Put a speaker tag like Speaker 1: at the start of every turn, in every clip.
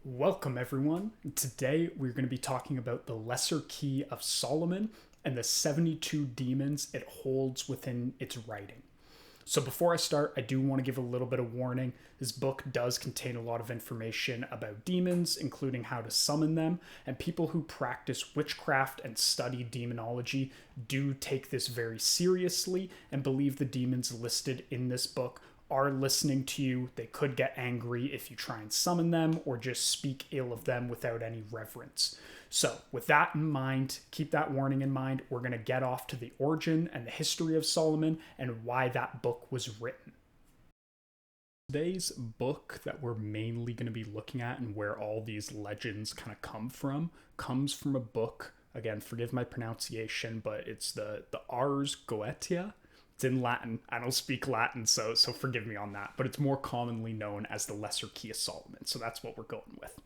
Speaker 1: Welcome, everyone. Today we're going to be talking about the Lesser Key of Solomon and the 72 demons it holds within its writing. So before I start, I do want to give a little bit of warning. This book does contain a lot of information about demons, including how to summon them, and people who practice witchcraft and study demonology do take this very seriously and believe the demons listed in this book are listening to you. They could get angry if you try and summon them or just speak ill of them without any reverence. So with that in mind, keep that warning in mind. We're going to get off to the origin and the history of Solomon and why that book was written. Today's book that we're mainly going to be looking at and where all these legends kind of comes from a book. Again, forgive my pronunciation, but it's the Ars Goetia. It's in Latin. I don't speak Latin, so forgive me on that. But it's more commonly known as the Lesser Key of Solomon. So that's what we're going with.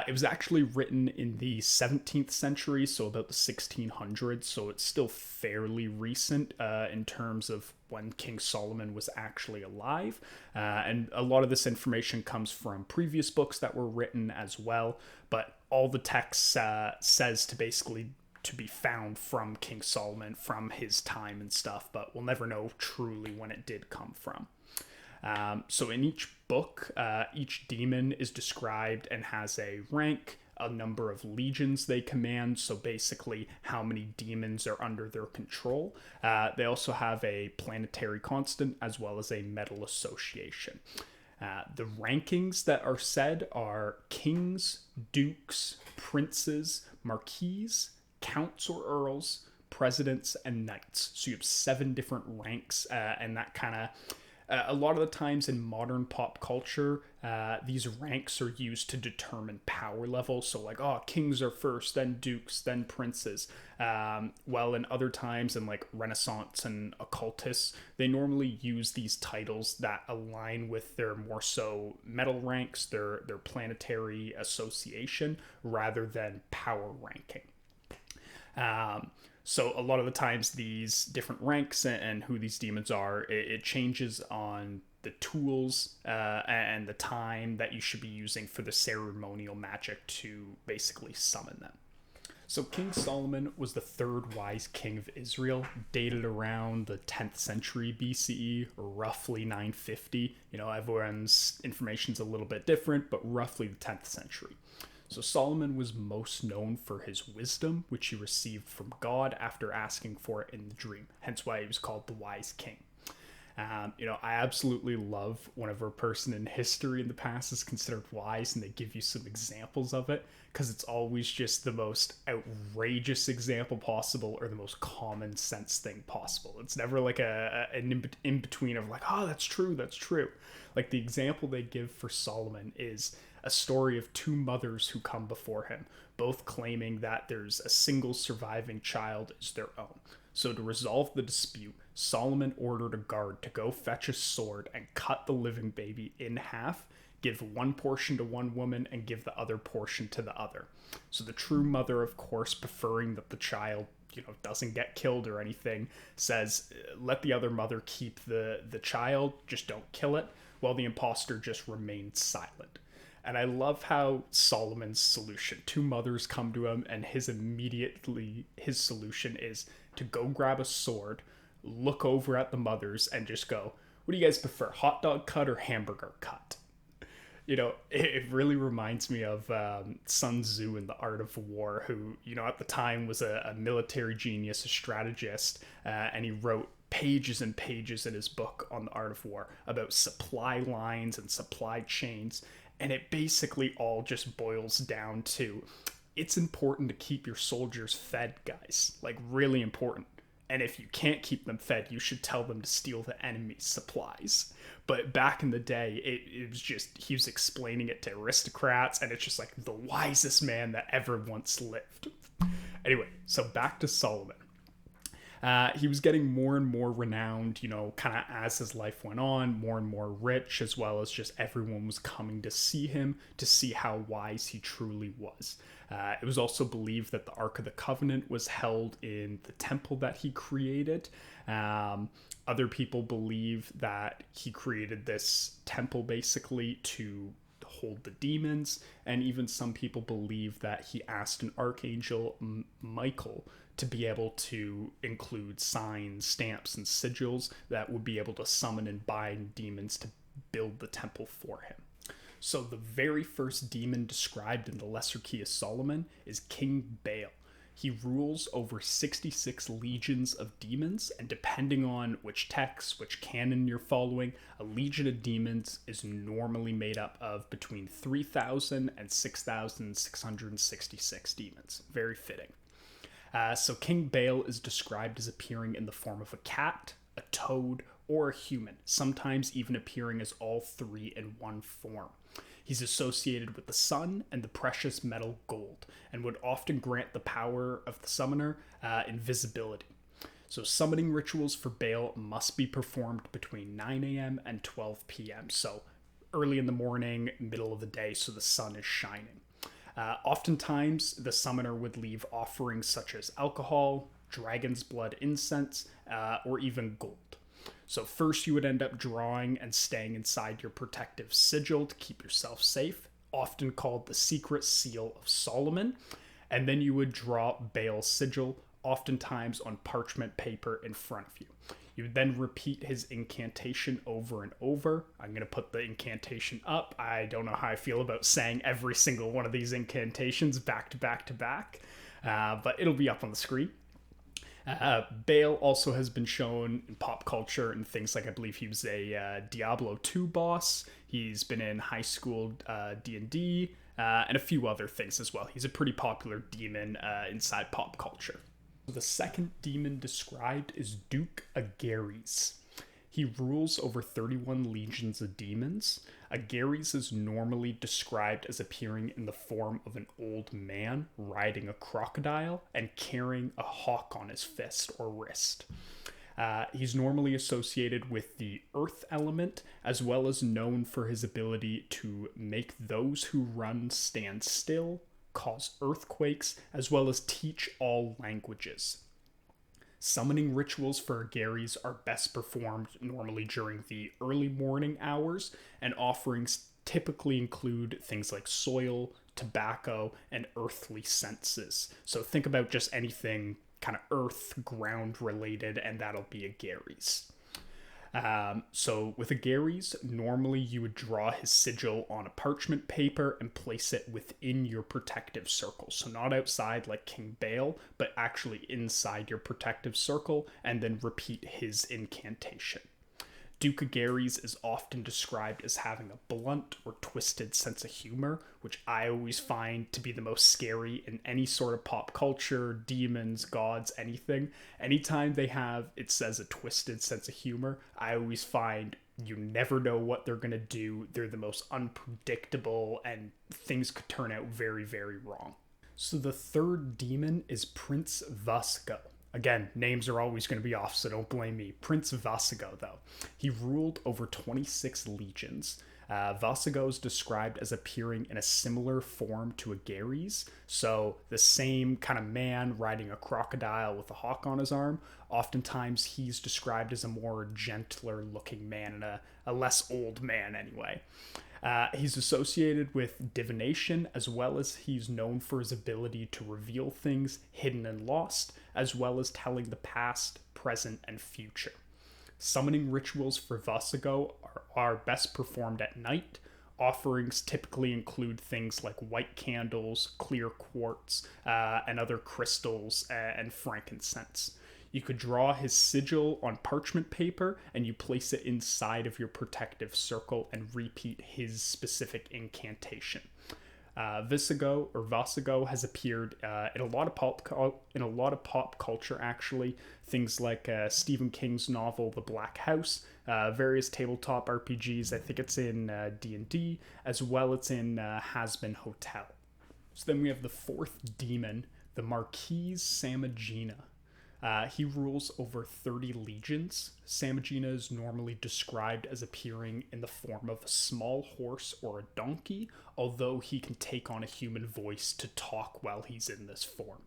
Speaker 1: It was actually written in the 17th century, so about the 1600s. So it's still fairly recent in terms of when King Solomon was actually alive. And a lot of this information comes from previous books that were written as well. But all the text says to be found from King Solomon, from his time and stuff, but we'll never know truly when it did come from. So in each book, each demon is described and has a rank, a number of legions they command, so basically how many demons are under their control. They also have a planetary constant as well as a metal association. The rankings that are said are kings, dukes, princes, marquises, counts or earls, presidents, and knights. So you have 7 different ranks, and that kind of a lot of the times in modern pop culture, these ranks are used to determine power level. So like, kings are first, then dukes, then princes. Well, in other times in like Renaissance and occultists, they normally use these titles that align with their more so metal ranks, their planetary association, rather than power ranking. So a lot of the times these different ranks and who these demons are, it changes on the tools and the time that you should be using for the ceremonial magic to basically summon them. So King Solomon was the 3rd wise king of Israel, dated around the 10th century BCE, roughly 950. Everyone's information's a little bit different, but roughly the 10th century. So Solomon was most known for his wisdom, which he received from God after asking for it in the dream, hence why he was called the wise king. I absolutely love whenever a person in history in the past is considered wise and they give you some examples of it, because it's always just the most outrageous example possible or the most common sense thing possible. It's never like an in-between of like, that's true. Like the example they give for Solomon is a story of 2 mothers who come before him, both claiming that there's a single surviving child is their own. So to resolve the dispute, Solomon ordered a guard to go fetch a sword and cut the living baby in half, give one portion to one woman and give the other portion to the other. So the true mother, of course, preferring that the child doesn't get killed or anything, says, let the other mother keep the child, just don't kill it, while the imposter just remains silent. And I love how Solomon's solution, 2 mothers come to him and his solution is to go grab a sword, look over at the mothers and just go, what do you guys prefer, hot dog cut or hamburger cut? It really reminds me of Sun Tzu in The Art of War, who, at the time was a military genius, a strategist, and he wrote pages and pages in his book on The Art of War about supply lines and supply chains. And it basically all just boils down to, it's important to keep your soldiers fed, guys. Like, really important. And if you can't keep them fed, you should tell them to steal the enemy's supplies. But back in the day, it was just, he was explaining it to aristocrats, and it's just like the wisest man that ever once lived. Anyway, so back to Solomon. He was getting more and more renowned, kind of as his life went on, more and more rich, as well as just everyone was coming to see him, to see how wise he truly was. It was also believed that the Ark of the Covenant was held in the temple that he created. Other people believe that he created this temple basically to hold the demons, and even some people believe that he asked an archangel, Michael, to be able to include signs, stamps, and sigils that would be able to summon and bind demons to build the temple for him. So the very first demon described in the Lesser Key of Solomon is King Bael. He rules over 66 legions of demons, and depending on which text, which canon you're following, a legion of demons is normally made up of between 3,000 and 6,666 demons. Very fitting. So King Bael is described as appearing in the form of a cat, a toad, or a human, sometimes even appearing as all three in one form. He's associated with the sun and the precious metal gold, and would often grant the power of the summoner invisibility. So summoning rituals for Bael must be performed between 9 a.m. and 12 p.m. So early in the morning, middle of the day, so the sun is shining. Oftentimes, the summoner would leave offerings such as alcohol, dragon's blood incense, or even gold. So first you would end up drawing and staying inside your protective sigil to keep yourself safe, often called the secret seal of Solomon. And then you would draw Bael's sigil, oftentimes on parchment paper in front of you. You would then repeat his incantation over and over. I'm going to put the incantation up. I don't know how I feel about saying every single one of these incantations back to back to back, but it'll be up on the screen. Bael also has been shown in pop culture and things like, I believe he was a Diablo 2 boss. He's been in high school D&D and a few other things as well. He's a pretty popular demon inside pop culture. The second demon described is Duke Agares. He rules over 31 legions of demons. Agares is normally described as appearing in the form of an old man riding a crocodile and carrying a hawk on his fist or wrist. He's normally associated with the earth element, as well as known for his ability to make those who run stand still, cause earthquakes, as well as teach all languages. Summoning rituals for Agares are best performed normally during the early morning hours, and offerings typically include things like soil, tobacco, and earthly senses. So think about just anything kind of earth, ground related, and that'll be Agares. So with Agares, normally you would draw his sigil on a parchment paper and place it within your protective circle. So not outside like King Bael, but actually inside your protective circle, and then repeat his incantation. Duke Agares is often described as having a blunt or twisted sense of humor, which I always find to be the most scary in any sort of pop culture, demons, gods, anything. Anytime they have, it says a twisted sense of humor, I always find you never know what they're going to do. They're the most unpredictable, and things could turn out very, very wrong. So the third demon is Prince Vasigo. Again, names are always going to be off, so don't blame me. Prince Vasigo, though. He ruled over 26 legions. Vasigo is described as appearing in a similar form to Agares, so the same kind of man riding a crocodile with a hawk on his arm. Oftentimes he's described as a more gentler looking man, and a less old man anyway. He's associated with divination, as well as he's known for his ability to reveal things hidden and lost, as well as telling the past, present, and future. Summoning rituals for Vasigo are best performed at night. Offerings typically include things like white candles, clear quartz, and other crystals, and frankincense. You could draw his sigil on parchment paper, and you place it inside of your protective circle and repeat his specific incantation. Vasigo has appeared in a lot of pop culture, actually. Things like Stephen King's novel The Black House, various tabletop RPGs. I think it's in D&D, as well as in Has-Been Hotel. So then we have the fourth demon, the Marquise Samagina. He rules over 30 legions. Samagina is normally described as appearing in the form of a small horse or a donkey, although he can take on a human voice to talk while he's in this form.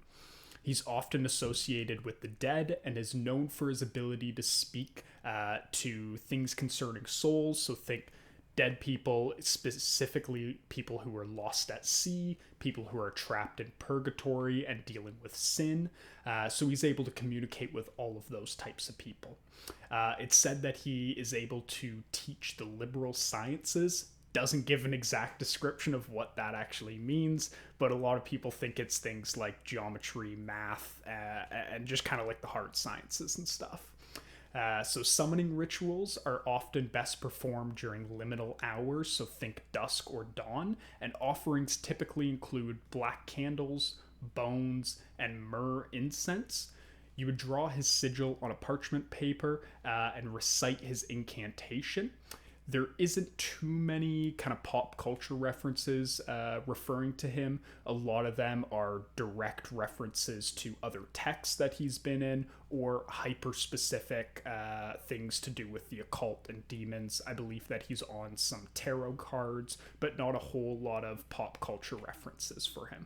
Speaker 1: He's often associated with the dead and is known for his ability to speak to things concerning souls, so think dead people, specifically people who are lost at sea, people who are trapped in purgatory and dealing with sin. So he's able to communicate with all of those types of people. It's said that he is able to teach the liberal sciences. Doesn't give an exact description of what that actually means, but a lot of people think it's things like geometry, math, and just kind of like the hard sciences and stuff. So summoning rituals are often best performed during liminal hours, so think dusk or dawn, and offerings typically include black candles, bones, and myrrh incense. You would draw his sigil on a parchment paper and recite his incantation. There isn't too many kind of pop culture references referring to him. A lot of them are direct references to other texts that he's been in, or hyper-specific things to do with the occult and demons. I believe that he's on some tarot cards, but not a whole lot of pop culture references for him.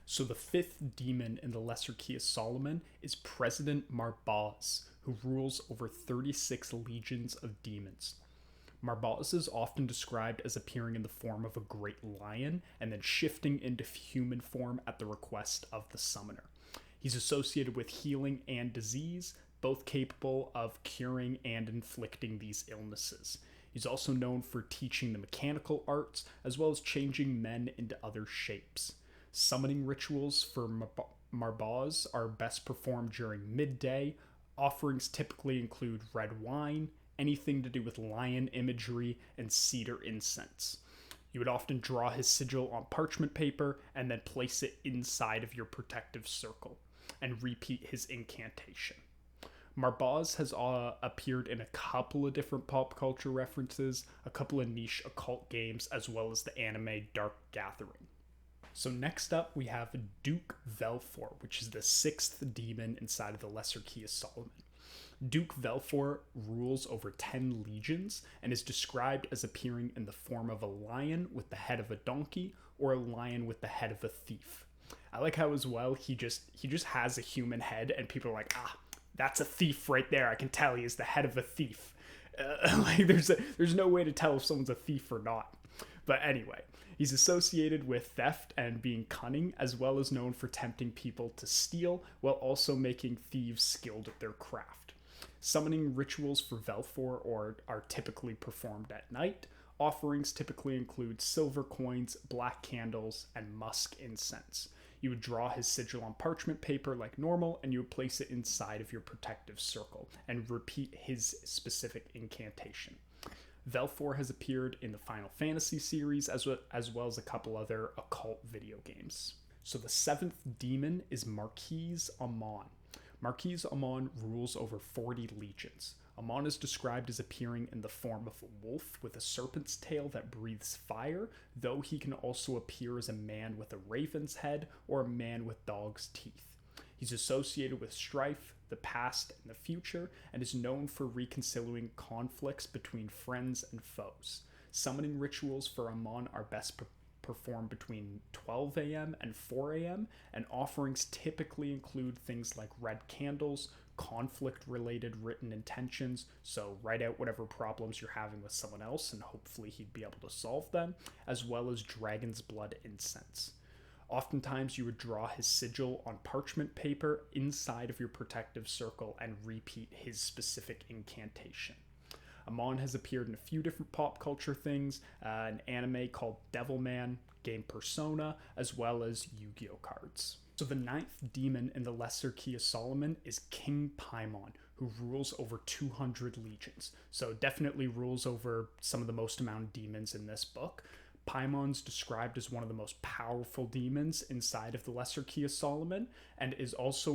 Speaker 1: So the fifth demon in the Lesser Key of Solomon is President Marbaz, who rules over 36 legions of demons. Marbaz is often described as appearing in the form of a great lion and then shifting into human form at the request of the summoner. He's associated with healing and disease, both capable of curing and inflicting these illnesses. He's also known for teaching the mechanical arts, as well as changing men into other shapes. Summoning rituals for Marbaz are best performed during midday. Offerings typically include red wine, anything to do with lion imagery, and cedar incense. You would often draw his sigil on parchment paper and then place it inside of your protective circle and repeat his incantation. Marbaz has appeared in a couple of different pop culture references, a couple of niche occult games, as well as the anime Dark Gathering. So next up we have Duke Velfor, which is the sixth demon inside of the Lesser Key of Solomon. Duke Velfor rules over 10 legions and is described as appearing in the form of a lion with the head of a donkey or a lion with the head of a thief. I like how as well he just has a human head and people are like, that's a thief right there. I can tell he is the head of a thief. Like there's no way to tell if someone's a thief or not. But anyway, he's associated with theft and being cunning, as well as known for tempting people to steal while also making thieves skilled at their craft. Summoning rituals for Velfor are typically performed at night. Offerings typically include silver coins, black candles, and musk incense. You would draw his sigil on parchment paper like normal, and you would place it inside of your protective circle and repeat his specific incantation. Velfor has appeared in the Final Fantasy series as well as a couple other occult video games. So the seventh demon is Marquise Amon. Marquise Amon rules over 40 legions. Amon is described as appearing in the form of a wolf with a serpent's tail that breathes fire, though he can also appear as a man with a raven's head or a man with dog's teeth. He's associated with strife, the past, and the future, and is known for reconciling conflicts between friends and foes. Summoning rituals for Amon are best performed between 12 a.m. and 4 a.m., and offerings typically include things like red candles, conflict-related written intentions, so write out whatever problems you're having with someone else and hopefully he'd be able to solve them, as well as dragon's blood incense. Oftentimes you would draw his sigil on parchment paper inside of your protective circle and repeat his specific incantation. Amon has appeared in a few different pop culture things, an anime called Devilman, game Persona, as well as Yu-Gi-Oh cards. So the ninth demon in the Lesser Key of Solomon is King Paimon, who rules over 200 legions. So definitely rules over some of the most amount of demons in this book. Paimon's described as one of the most powerful demons inside of the Lesser Key of Solomon, and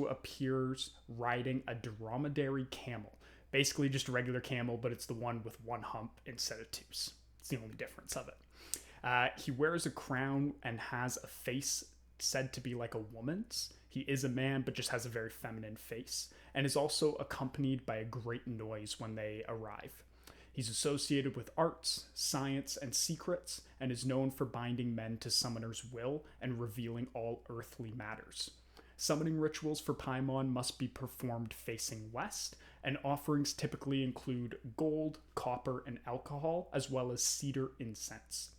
Speaker 1: appears riding a dromedary camel. Basically just a regular camel, but it's the one with one hump instead of two. It's the only difference of it. He wears a crown and has a face said to be like a woman's. He is a man, but just has a very feminine face, and is also accompanied by a great noise when they arrive. He's associated with arts, science, and secrets, and is known for binding men to summoner's will and revealing all earthly matters. Summoning rituals for Paimon must be performed facing west, and offerings typically include gold, copper, and alcohol, as well as cedar incense.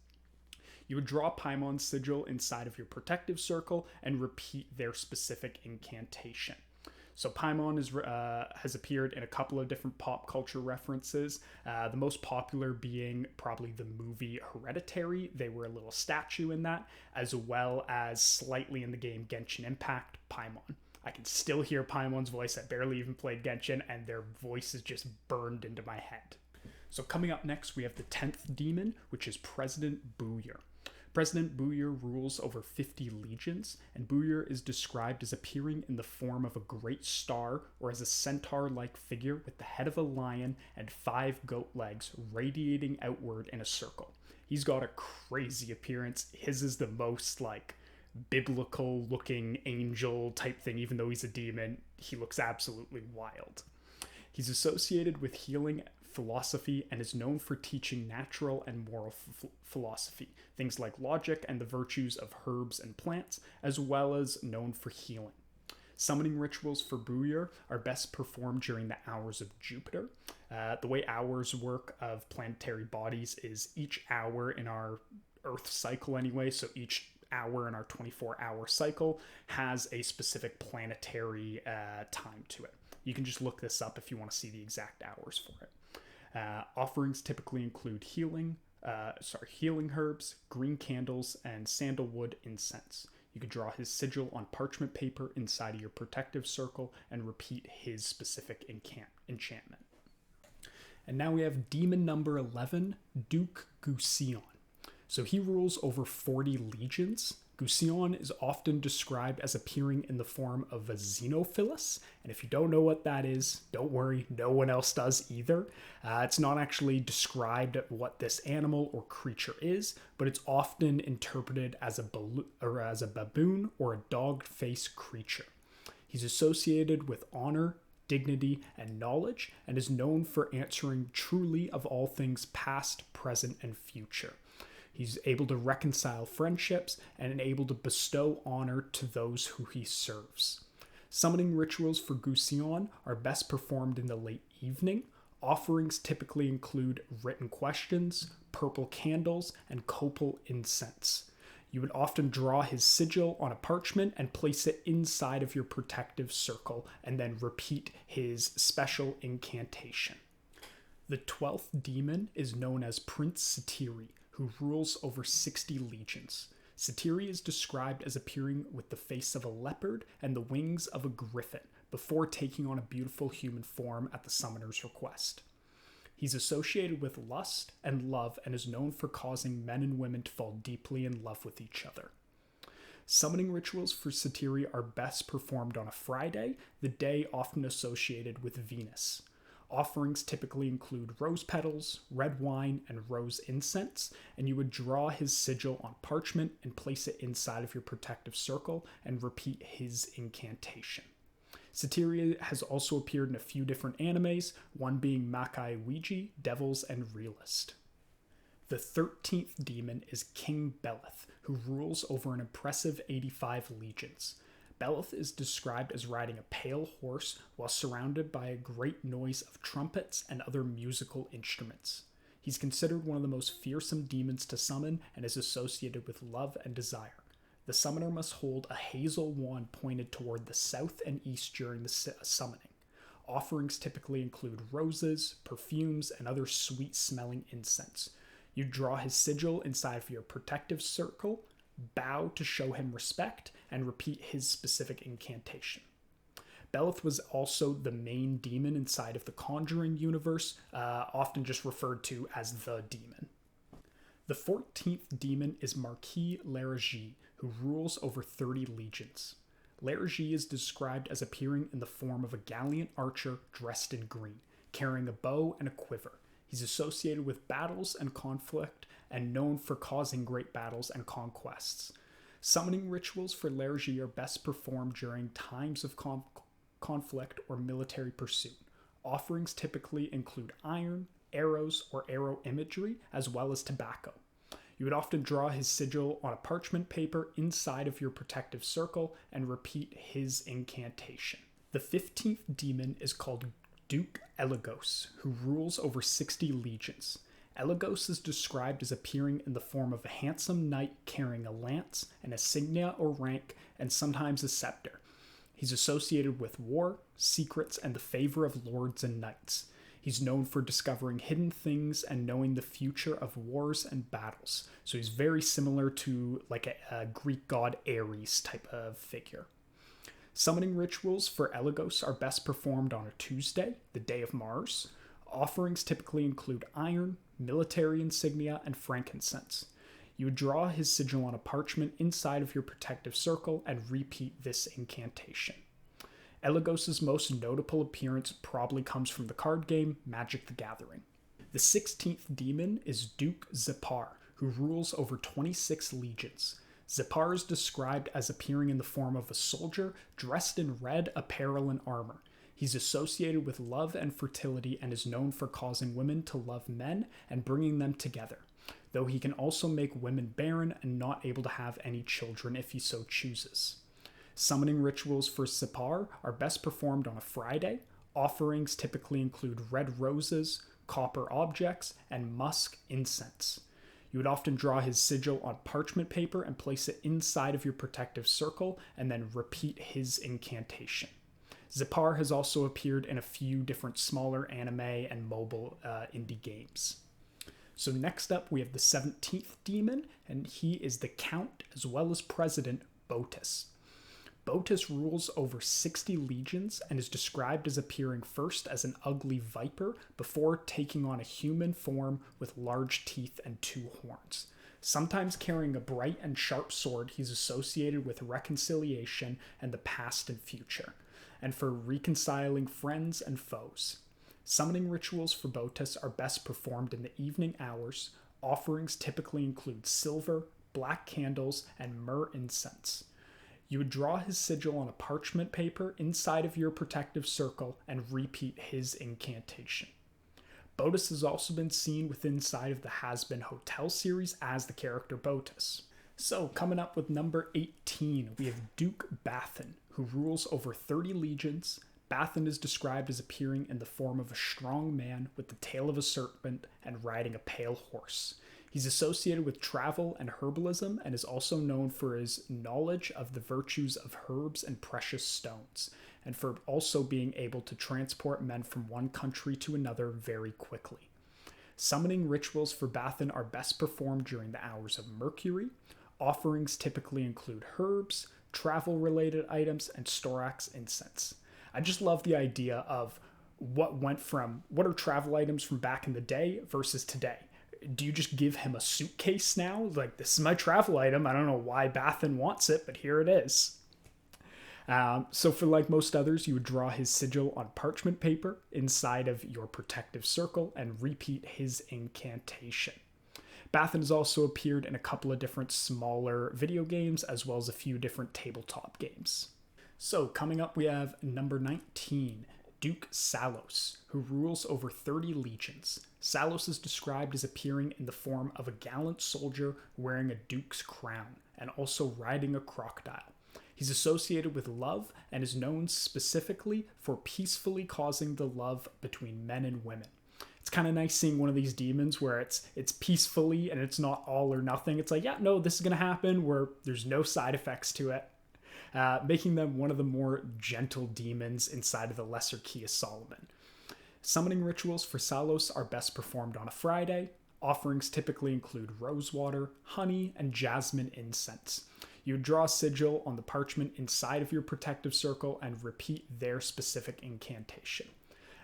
Speaker 1: You would draw Paimon's sigil inside of your protective circle and repeat their specific incantation. So Paimon has appeared in a couple of different pop culture references, the most popular being probably the movie Hereditary. They were a little statue in that, as well as slightly in the game Genshin Impact, Paimon. I can still hear Paimon's voice. I barely even played Genshin, and their voice is just burned into my head. So coming up next, we have the 10th demon, which is President Booyer. President Booyer rules over 50 legions, and Booyer is described as appearing in the form of a great star or as a centaur-like figure with the head of a lion and 5 goat legs radiating outward in a circle. He's got a crazy appearance. His is the most biblical-looking angel type thing. Even though he's a demon, he looks absolutely wild. He's associated with healing philosophy and is known for teaching natural and moral philosophy, things like logic and the virtues of herbs and plants, as well as known for healing. Summoning rituals for Booyer are best performed during the hours of Jupiter. The way hours work of planetary bodies is each hour in our Earth cycle anyway, so each hour in our 24-hour cycle has a specific planetary time to it. You can just look this up if you want to see the exact hours for it. Offerings typically include healing herbs, green candles, and sandalwood incense. You could draw his sigil on parchment paper inside of your protective circle and repeat his specific enchantment. And now we have demon number 11, Duke Gusion. So he rules over 40 legions. Gusion is often described as appearing in the form of a Xenophilus, and if you don't know what that is, don't worry, no one else does either. It's not actually described what this animal or creature is, but it's often interpreted as a baboon or a dog-faced creature. He's associated with honor, dignity, and knowledge, and is known for answering truly of all things past, present, and future. He's able to reconcile friendships and able to bestow honor to those who he serves. Summoning rituals for Gusion are best performed in the late evening. Offerings typically include written questions, purple candles, and copal incense. You would often draw his sigil on a parchment and place it inside of your protective circle, and then repeat his special incantation. The 12th demon is known as Prince Satiri, who rules over 60 legions. Satiri is described as appearing with the face of a leopard and the wings of a griffin before taking on a beautiful human form at the summoner's request. He's associated with lust and love and is known for causing men and women to fall deeply in love with each other. Summoning rituals for Satiri are best performed on a Friday, the day often associated with Venus. Offerings typically include rose petals, red wine, and rose incense, and you would draw his sigil on parchment and place it inside of your protective circle and repeat his incantation. Satiri has also appeared in a few different animes, one being Makai Ouija, Devils, and Realist. The 13th demon is King Beleth, who rules over an impressive 85 legions. Beleth is described as riding a pale horse while surrounded by a great noise of trumpets and other musical instruments. He's considered one of the most fearsome demons to summon and is associated with love and desire. The summoner must hold a hazel wand pointed toward the south and east during the summoning. Offerings typically include roses, perfumes, and other sweet-smelling incense. You draw his sigil inside of your protective circle, bow to show him respect, and repeat his specific incantation. Beleth was also the main demon inside of the Conjuring universe, often just referred to as the demon. The 14th demon is Marquis Lerigi, who rules over 30 legions. Lerigi is described as appearing in the form of a gallant archer dressed in green, carrying a bow and a quiver. He's associated with battles and conflict, and known for causing great battles and conquests. Summoning rituals for Lerigi are best performed during times of conflict or military pursuit. Offerings typically include iron, arrows, or arrow imagery, as well as tobacco. You would often draw his sigil on a parchment paper inside of your protective circle and repeat his incantation. The 15th demon is called Duke Elagos, who rules over 60 legions. Elagos is described as appearing in the form of a handsome knight carrying a lance, an insignia or rank, and sometimes a scepter. He's associated with war, secrets, and the favor of lords and knights. He's known for discovering hidden things and knowing the future of wars and battles. So he's very similar to like a Greek god Ares type of figure. Summoning rituals for Elagos are best performed on a Tuesday, the day of Mars. Offerings typically include iron, military insignia, and frankincense. You would draw his sigil on a parchment inside of your protective circle and repeat this incantation. Elagos' most notable appearance probably comes from the card game Magic the Gathering. The 16th demon is Duke Zepar, who rules over 26 legions. Zepar is described as appearing in the form of a soldier dressed in red apparel and armor. He's associated with love and fertility and is known for causing women to love men and bringing them together, though he can also make women barren and not able to have any children if he so chooses. Summoning rituals for Zepar are best performed on a Friday. Offerings typically include red roses, copper objects, and musk incense. You would often draw his sigil on parchment paper and place it inside of your protective circle and then repeat his incantation. Zepar has also appeared in a few different smaller anime and mobile indie games. So next up we have the 17th demon, and he is the Count as well as President Botus. Botus rules over 60 legions and is described as appearing first as an ugly viper before taking on a human form with large teeth and 2 horns. Sometimes carrying a bright and sharp sword, he's associated with reconciliation and the past and future, and for reconciling friends and foes. Summoning rituals for Botus are best performed in the evening hours. Offerings typically include silver, black candles, and myrrh incense. You would draw his sigil on a parchment paper inside of your protective circle and repeat his incantation. Botus has also been seen within inside of the Has Been Hotel series as the character Botus. So, coming up with number 18, we have Duke Bathan, who rules over 30 legions. Bathan is described as appearing in the form of a strong man with the tail of a serpent and riding a pale horse. He's associated with travel and herbalism and is also known for his knowledge of the virtues of herbs and precious stones, and for also being able to transport men from one country to another very quickly. Summoning rituals for Bathan are best performed during the hours of Mercury. Offerings typically include herbs, travel-related items, and storax incense. I just love the idea of what are travel items from back in the day versus today. Do you just give him a suitcase now? Like, this is my travel item. I don't know why Bathan wants it, but here it is. So for like most others, you would draw his sigil on parchment paper inside of your protective circle and repeat his incantation. Bathan has also appeared in a couple of different smaller video games as well as a few different tabletop games. So coming up, we have number 19, Duke Salos, who rules over 30 legions. Salos is described as appearing in the form of a gallant soldier wearing a duke's crown and also riding a crocodile. He's associated with love and is known specifically for peacefully causing the love between men and women. It's kind of nice seeing one of these demons where it's peacefully and it's not all or nothing. It's like, yeah, no, this is going to happen, where there's no side effects to it. Making them one of the more gentle demons inside of the Lesser Key of Solomon. Summoning rituals for Salos are best performed on a Friday. Offerings typically include rosewater, honey, and jasmine incense. You draw a sigil on the parchment inside of your protective circle and repeat their specific incantation.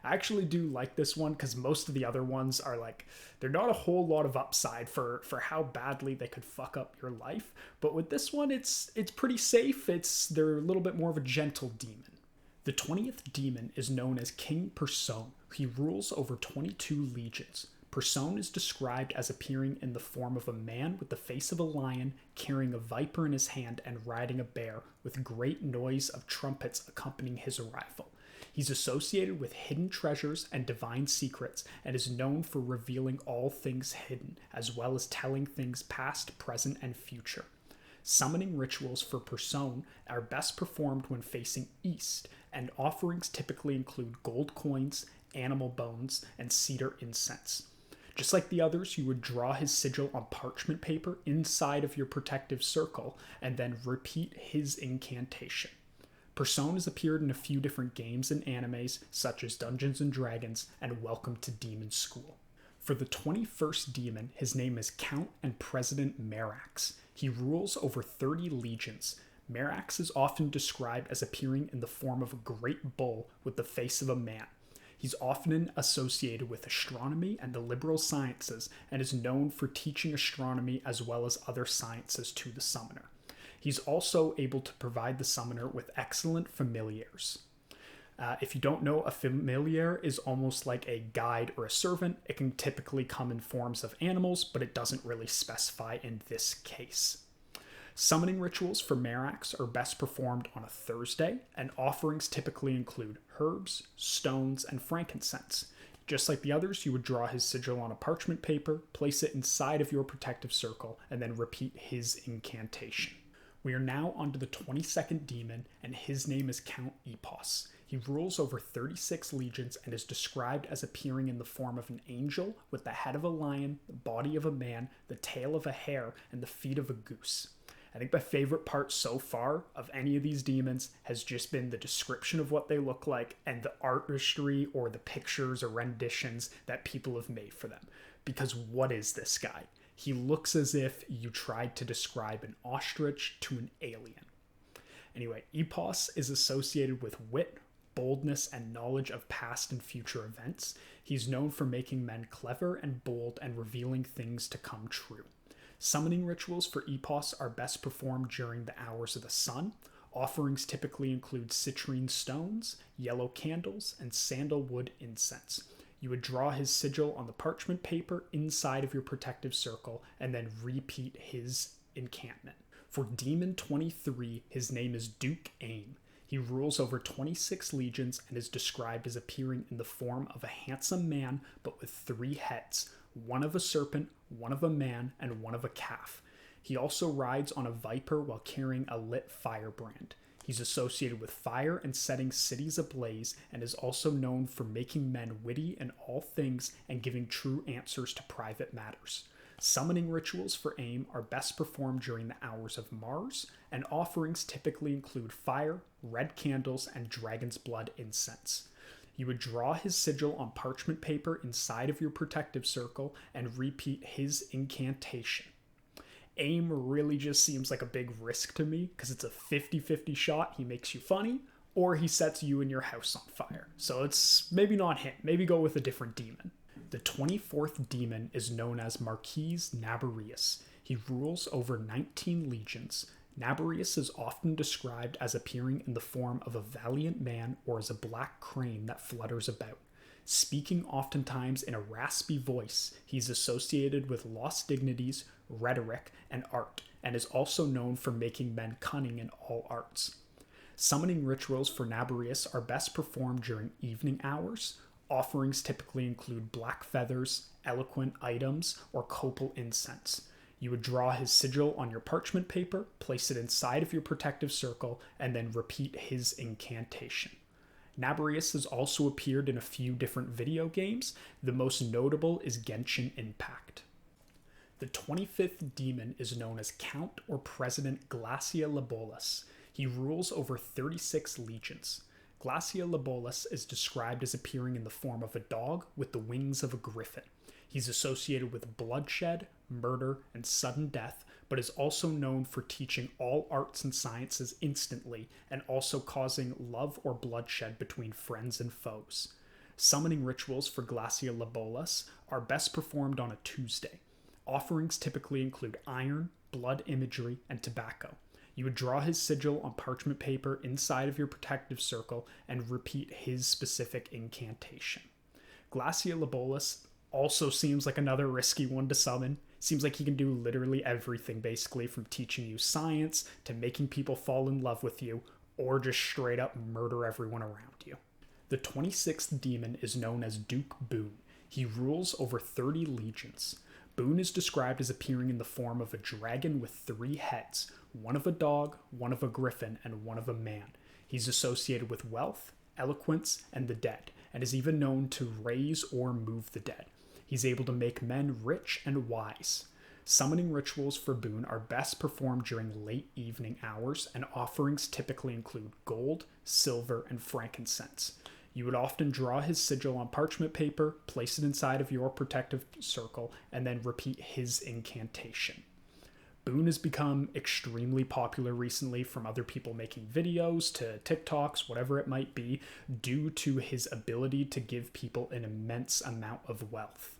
Speaker 1: I actually do like this one because most of the other ones are like, they're not a whole lot of upside for how badly they could fuck up your life. But with this one, it's pretty safe. They're a little bit more of a gentle demon. The 20th demon is known as King Persone. He rules over 22 legions. Persone is described as appearing in the form of a man with the face of a lion, carrying a viper in his hand and riding a bear, with great noise of trumpets accompanying his arrival. He's associated with hidden treasures and divine secrets and is known for revealing all things hidden, as well as telling things past, present, and future. Summoning rituals for Persone are best performed when facing east, and offerings typically include gold coins, animal bones, and cedar incense. Just like the others, you would draw his sigil on parchment paper inside of your protective circle and then repeat his incantation. Personas appeared in a few different games and animes, such as Dungeons & Dragons and Welcome to Demon School. For the 21st demon, his name is Count and President Merax. He rules over 30 legions. Merax is often described as appearing in the form of a great bull with the face of a man. He's often associated with astronomy and the liberal sciences and is known for teaching astronomy as well as other sciences to the summoner. He's also able to provide the summoner with excellent familiars. If you don't know, a familiar is almost like a guide or a servant. It can typically come in forms of animals, but it doesn't really specify in this case. Summoning rituals for Merax are best performed on a Thursday, and offerings typically include herbs, stones, and frankincense. Just like the others, you would draw his sigil on a parchment paper, place it inside of your protective circle, and then repeat his incantation. We are now onto the 22nd demon, and his name is Count Epos. He rules over 36 legions and is described as appearing in the form of an angel with the head of a lion, the body of a man, the tail of a hare, and the feet of a goose. I think my favorite part so far of any of these demons has just been the description of what they look like and the artistry or the pictures or renditions that people have made for them. Because what is this guy? He looks as if you tried to describe an ostrich to an alien. Anyway, Epos is associated with wit, boldness, and knowledge of past and future events. He's known for making men clever and bold and revealing things to come true. Summoning rituals for Epos are best performed during the hours of the sun. Offerings typically include citrine stones, yellow candles, and sandalwood incense. You would draw his sigil on the parchment paper inside of your protective circle and then repeat his enchantment. For Demon 23, his name is Duke Aim. He rules over 26 legions and is described as appearing in the form of a handsome man but with 3 heads, one of a serpent, one of a man, and one of a calf. He also rides on a viper while carrying a lit firebrand. He's associated with fire and setting cities ablaze and is also known for making men witty in all things and giving true answers to private matters. Summoning rituals for Aim are best performed during the hours of Mars, and offerings typically include fire, red candles, and dragon's blood incense. You would draw his sigil on parchment paper inside of your protective circle and repeat his incantation. Aim really just seems like a big risk to me because it's a 50-50 shot. He makes you funny or he sets you and your house on fire. So it's maybe not him. Maybe go with a different demon. The 24th demon is known as Marquises Nabarius. He rules over 19 legions. Nabarius is often described as appearing in the form of a valiant man or as a black crane that flutters about. Speaking oftentimes in a raspy voice, he's associated with lost dignities, rhetoric, and art, and is also known for making men cunning in all arts. Summoning rituals for Nabarius are best performed during evening hours. Offerings typically include black feathers, eloquent items, or copal incense. You would draw his sigil on your parchment paper, place it inside of your protective circle, and then repeat his incantation. Nabarius has also appeared in a few different video games. The most notable is Genshin Impact. The 25th demon is known as Count or President Glacia Labolas. He rules over 36 legions. Glacia Labolas is described as appearing in the form of a dog with the wings of a griffin. He's associated with bloodshed, murder, and sudden death, but is also known for teaching all arts and sciences instantly and also causing love or bloodshed between friends and foes. Summoning rituals for Glacia Labolas are best performed on a Tuesday. Offerings typically include iron, blood imagery, and tobacco. You would draw his sigil on parchment paper inside of your protective circle and repeat his specific incantation. Glacia Labolas also seems like another risky one to summon. Seems like he can do literally everything, basically, from teaching you science to making people fall in love with you, or just straight up murder everyone around you. The 26th demon is known as Duke Boone. He rules over 30 legions. Boone is described as appearing in the form of a dragon with 3 heads, one of a dog, one of a griffin, and one of a man. He's associated with wealth, eloquence, and the dead, and is even known to raise or move the dead. He's able to make men rich and wise. Summoning rituals for Boon are best performed during late evening hours, and offerings typically include gold, silver, and frankincense. You would often draw his sigil on parchment paper, place it inside of your protective circle, and then repeat his incantation. Boon has become extremely popular recently, from other people making videos to TikToks, whatever it might be, due to his ability to give people an immense amount of wealth.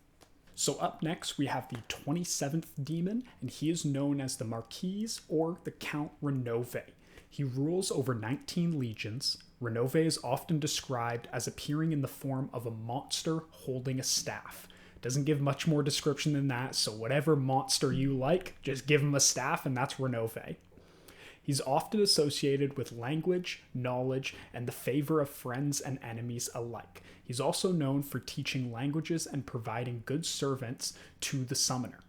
Speaker 1: So up next, we have the 27th demon, and he is known as the Marquise or the Count Renove. He rules over 19 legions. Renove is often described as appearing in the form of a monster holding a staff. Doesn't give much more description than that, so whatever monster you like, just give him a staff and that's Renove. He's often associated with language, knowledge, and the favor of friends and enemies alike. He's also known for teaching languages and providing good servants to the summoner.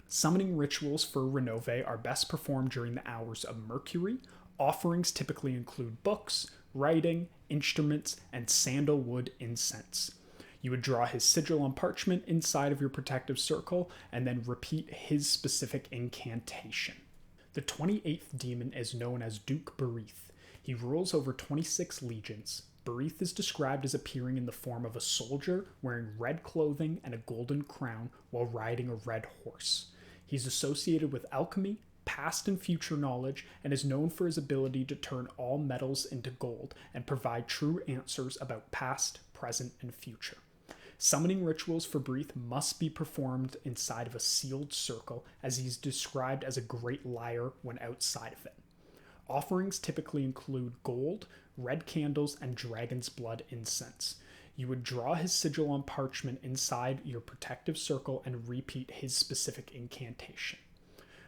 Speaker 1: Summoning rituals for Renove are best performed during the hours of Mercury. Offerings typically include books, writing, instruments, and sandalwood incense. You would draw his sigil on parchment inside of your protective circle and then repeat his specific incantation. The 28th demon is known as Duke Berith. He rules over 26 legions. Berith is described as appearing in the form of a soldier wearing red clothing and a golden crown while riding a red horse. He's associated with alchemy, past and future knowledge, and is known for his ability to turn all metals into gold and provide true answers about past, present, and future. Summoning rituals for Berith must be performed inside of a sealed circle, as he's described as a great liar when outside of it. Offerings typically include gold, red candles, and dragon's blood incense. You would draw his sigil on parchment inside your protective circle and repeat his specific incantation.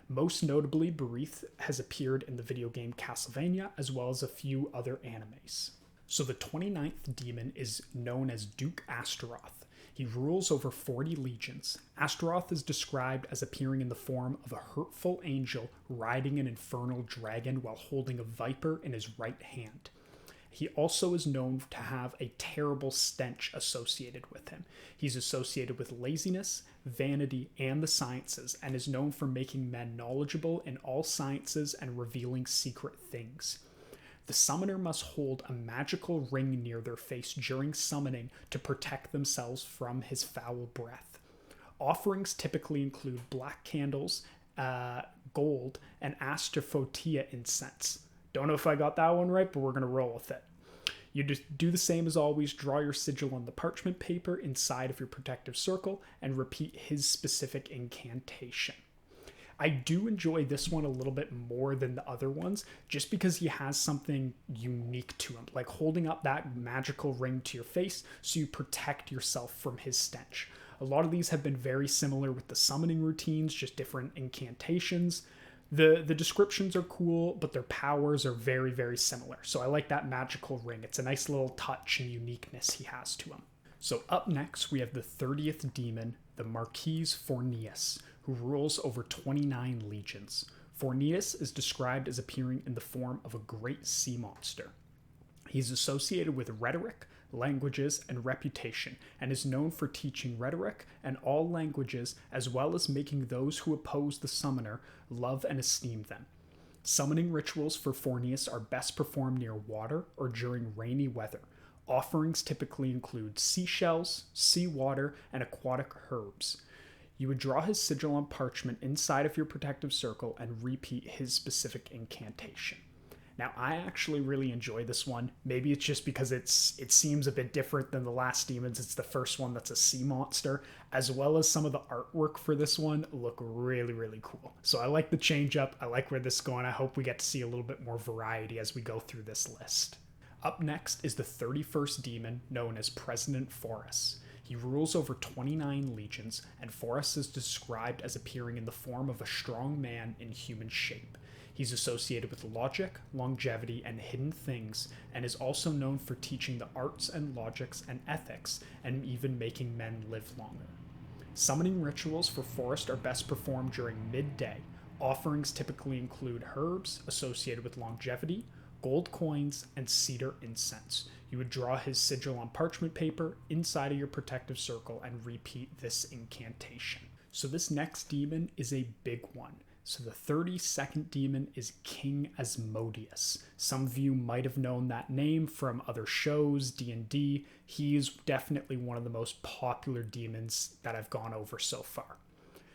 Speaker 1: Most notably, Berith has appeared in the video game Castlevania, as well as a few other animes. So the 29th demon is known as Duke Astaroth. He rules over 40 legions. Astaroth is described as appearing in the form of a hurtful angel riding an infernal dragon while holding a viper in his right hand. He also is known to have a terrible stench associated with him. He's associated with laziness, vanity, and the sciences, and is known for making men knowledgeable in all sciences and revealing secret things. The summoner must hold a magical ring near their face during summoning to protect themselves from his foul breath. Offerings typically include black candles, gold, and astafotia incense. Don't know if I got that one right, but we're going to roll with it. You just do the same as always, draw your sigil on the parchment paper inside of your protective circle and repeat his specific incantation. I do enjoy this one a little bit more than the other ones, just because he has something unique to him, like holding up that magical ring to your face so you protect yourself from his stench. A lot of these have been very similar with the summoning routines, just different incantations. The descriptions are cool, but their powers are very, very similar. So I like that magical ring. It's a nice little touch and uniqueness he has to him. So up next, we have the 30th demon, the Marquise Fornius, who rules over 29 legions. Fornius is described as appearing in the form of a great sea monster. He's associated with rhetoric, languages, and reputation, and is known for teaching rhetoric and all languages, as well as making those who oppose the summoner love and esteem them. Summoning rituals for Fornius are best performed near water or during rainy weather. Offerings typically include seashells, seawater, and aquatic herbs. You would draw his sigil on parchment inside of your protective circle and repeat his specific incantation. Now, I actually really enjoy this one. Maybe it's just because it seems a bit different than the last demons. It's the first one that's a sea monster, as well as some of the artwork for this one look really, really cool. So I like the change up. I like where this is going. I hope we get to see a little bit more variety as we go through this list. Up next is the 31st demon, known as President Forus. He rules over 29 legions, and Forus is described as appearing in the form of a strong man in human shape. He's associated with logic, longevity, and hidden things, and is also known for teaching the arts and logics and ethics, and even making men live longer. Summoning rituals for Forus are best performed during midday. Offerings typically include herbs associated with longevity, gold coins, and cedar incense. You would draw his sigil on parchment paper inside of your protective circle and repeat this incantation. So this next demon is a big one. So the 32nd demon is King Asmodeus. Some of you might have known that name from other shows, D&D. He is definitely one of the most popular demons that I've gone over so far.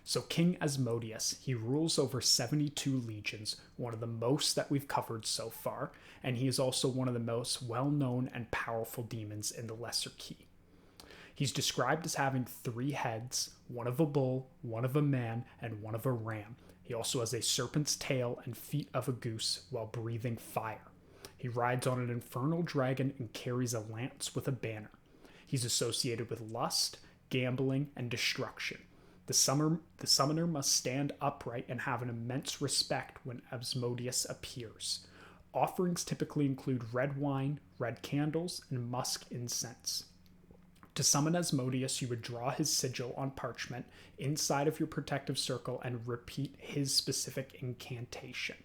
Speaker 1: So King Asmodeus, he rules over 72 legions, one of the most that we've covered so far, and he is also one of the most well-known and powerful demons in the Lesser Key. He's described as having 3 heads, one of a bull, one of a man, and one of a ram. He also has a serpent's tail and feet of a goose while breathing fire. He rides on an infernal dragon and carries a lance with a banner. He's associated with lust, gambling, and destruction. The summoner must stand upright and have an immense respect when Asmodeus appears. Offerings typically include red wine, red candles, and musk incense. To summon Asmodeus, you would draw his sigil on parchment inside of your protective circle and repeat his specific incantation.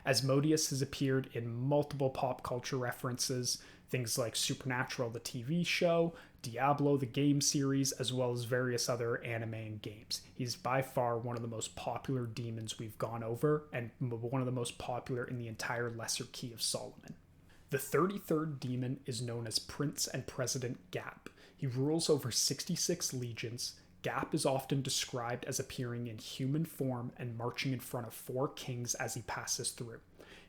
Speaker 1: Asmodeus has appeared in multiple pop culture references, things like Supernatural, the TV show, Diablo, the game series, as well as various other anime and games. He's by far one of the most popular demons we've gone over, and one of the most popular in the entire Lesser Key of Solomon. The 33rd demon is known as Prince and President Gap. He rules over 66 legions. Gap is often described as appearing in human form and marching in front of 4 kings as he passes through.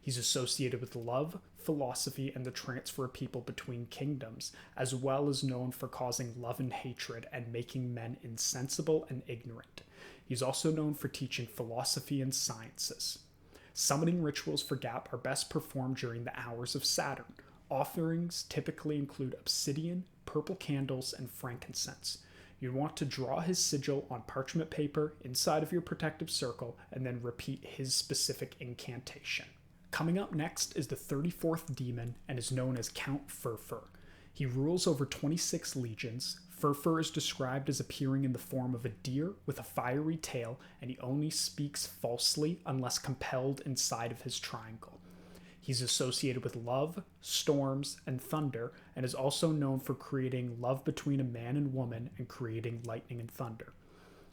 Speaker 1: He's associated with love, philosophy, and the transfer of people between kingdoms, as well as known for causing love and hatred and making men insensible and ignorant. He's also known for teaching philosophy and sciences. Summoning rituals for Gap are best performed during the hours of Saturn. Offerings typically include obsidian, purple candles, and frankincense. You want to draw his sigil on parchment paper inside of your protective circle and then repeat his specific incantation. Coming up next is the 34th demon and is known as Count Furfur. He rules over 26 legions. Furfur is described as appearing in the form of a deer with a fiery tail, and he only speaks falsely unless compelled inside of his triangle. He's associated with love, storms, and thunder, and is also known for creating love between a man and woman and creating lightning and thunder.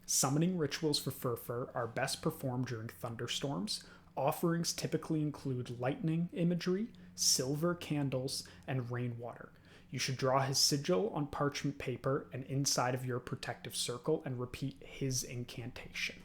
Speaker 1: Summoning rituals for Furfur are best performed during thunderstorms. Offerings typically include lightning imagery, silver candles, and rainwater. You should draw his sigil on parchment paper and inside of your protective circle and repeat his incantation.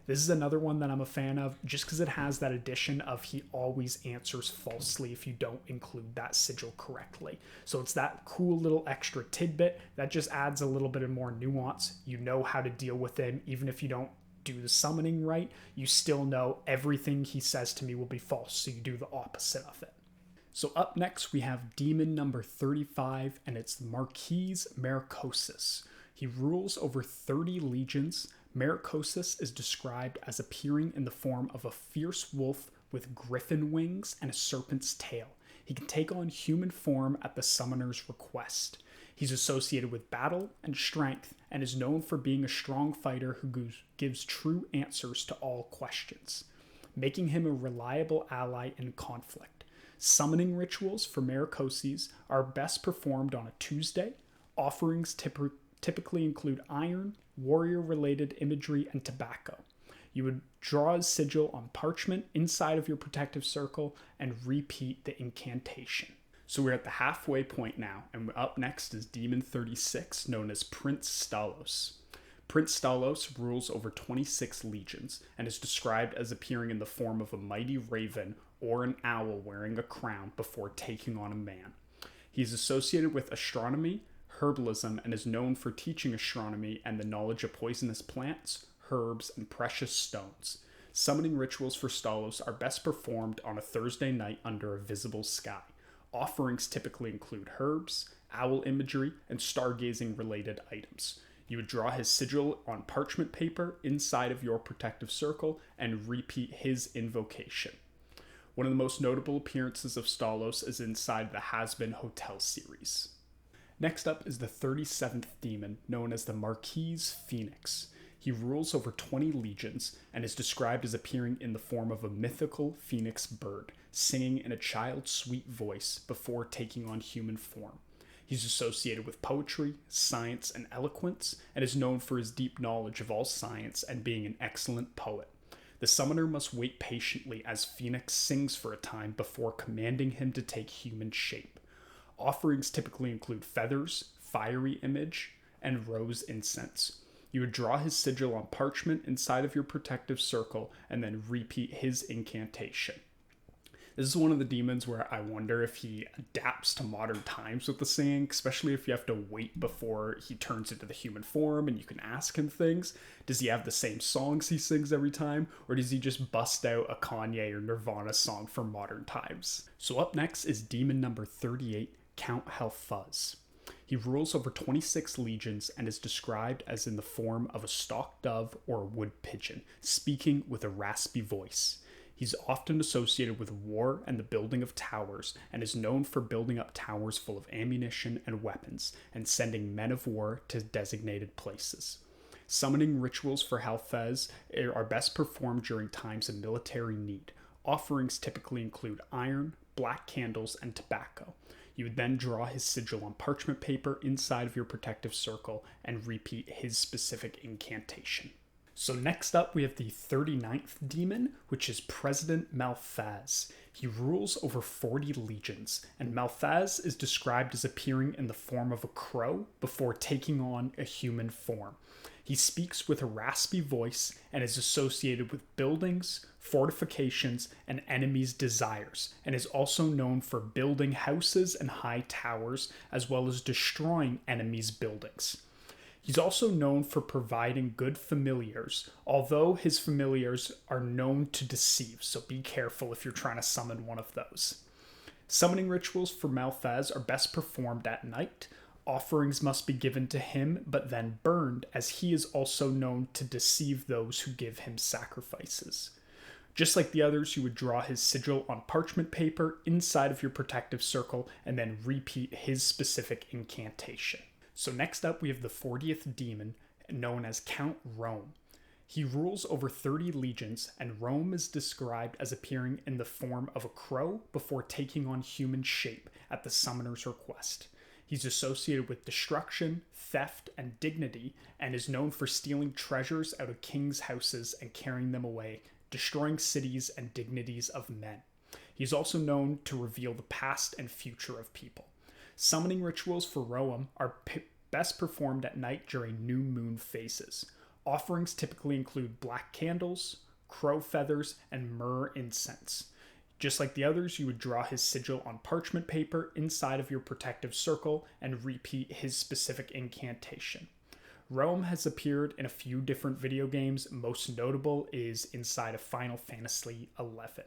Speaker 1: This is another one that I'm a fan of just because it has that addition of he always answers falsely if you don't include that sigil correctly. So it's that cool little extra tidbit that just adds a little bit of more nuance. You know how to deal with him. Even if you don't do the summoning right, you still know everything he says to me will be false, so you do the opposite of it. So up next we have demon number 35, and it's Marquise Marquises. He rules over 30 legions. Marquises is described as appearing in the form of a fierce wolf with griffin wings and a serpent's tail. He can take on human form at the summoner's request. He's associated with battle and strength and is known for being a strong fighter who gives true answers to all questions, making him a reliable ally in conflict. Summoning rituals for Marquises are best performed on a Tuesday. Offerings typically include iron, warrior-related imagery, and tobacco. You would draw a sigil on parchment inside of your protective circle and repeat the incantation. So we're at the halfway point now, and up next is Demon 36, known as Prince Stalos. Prince Stalos rules over 26 legions and is described as appearing in the form of a mighty raven or an owl wearing a crown before taking on a man. He's associated with astronomy, herbalism, and is known for teaching astronomy and the knowledge of poisonous plants, herbs, and precious stones. Summoning rituals for Stalos are best performed on a Thursday night under a visible sky. Offerings typically include herbs, owl imagery, and stargazing related items. You would draw his sigil on parchment paper inside of your protective circle and repeat his invocation. One of the most notable appearances of Stalos is inside the Has-Been Hotel series. Next up is the 37th demon, known as the Marquise Phoenix. He rules over 20 legions and is described as appearing in the form of a mythical phoenix bird, singing in a child's sweet voice before taking on human form. He's associated with poetry, science, and eloquence, and is known for his deep knowledge of all science and being an excellent poet. The summoner must wait patiently as Phoenix sings for a time before commanding him to take human shape. Offerings typically include feathers, fiery image, and rose incense. You would draw his sigil on parchment inside of your protective circle and then repeat his incantation. This is one of the demons where I wonder if he adapts to modern times with the singing, especially if you have to wait before he turns into the human form and you can ask him things. Does he have the same songs he sings every time, or does he just bust out a Kanye or Nirvana song for modern times? So up next is demon number 38, Count Halfuz. He rules over 26 legions and is described as in the form of a stalk dove or a wood pigeon, speaking with a raspy voice. He's often associated with war and the building of towers, and is known for building up towers full of ammunition and weapons, and sending men of war to designated places. Summoning rituals for Halfez are best performed during times of military need. Offerings typically include iron, black candles, and tobacco. You would then draw his sigil on parchment paper inside of your protective circle and repeat his specific incantation. So next up, we have the 39th demon, which is President Malphaz. He rules over 40 legions, and Malphaz is described as appearing in the form of a crow before taking on a human form. He speaks with a raspy voice and is associated with buildings, fortifications, and enemies' desires, and is also known for building houses and high towers, as well as destroying enemies' buildings. He's also known for providing good familiars, although his familiars are known to deceive, so be careful if you're trying to summon one of those. Summoning rituals for Malphaz are best performed at night. Offerings must be given to him, but then burned, as he is also known to deceive those who give him sacrifices. Just like the others, you would draw his sigil on parchment paper inside of your protective circle and then repeat his specific incantation. So next up, we have the 40th demon, known as Count Rome. He rules over 30 legions, and Rome is described as appearing in the form of a crow before taking on human shape at the summoner's request. He's associated with destruction, theft, and dignity, and is known for stealing treasures out of kings' houses and carrying them away, destroying cities and dignities of men. He's also known to reveal the past and future of people. Summoning rituals for Rome are best performed at night during new moon phases. Offerings typically include black candles, crow feathers, and myrrh incense. Just like the others, you would draw his sigil on parchment paper inside of your protective circle and repeat his specific incantation. Rome has appeared in a few different video games. Most notable is inside of Final Fantasy XI.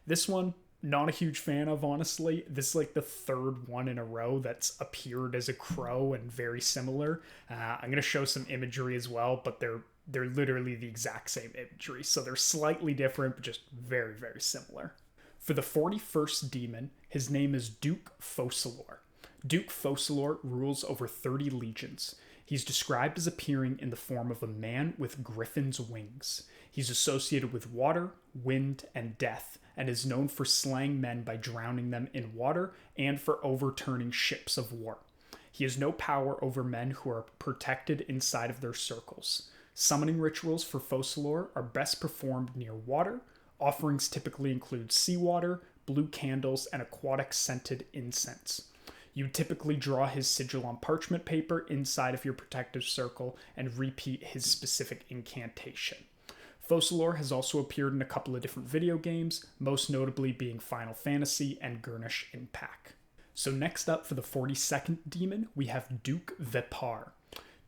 Speaker 1: This one, not a huge fan of, honestly. This is like the third one in a row that's appeared as a crow and very similar. I'm going to show some imagery as well, but they're literally the exact same imagery. So they're slightly different, but just very, very similar. For the 41st demon, his name is Duke Focalor. Duke Focalor rules over 30 legions. He's described as appearing in the form of a man with griffin's wings. He's associated with water, wind, and death, and is known for slaying men by drowning them in water and for overturning ships of war. He has no power over men who are protected inside of their circles. Summoning rituals for Focalor are best performed near water. Offerings typically include seawater, blue candles, and aquatic scented incense. You typically draw his sigil on parchment paper inside of your protective circle and repeat his specific incantation. Focalor has also appeared in a couple of different video games, most notably being Final Fantasy and Gurnish Impact. So next up for the 42nd demon, we have Duke Vipar.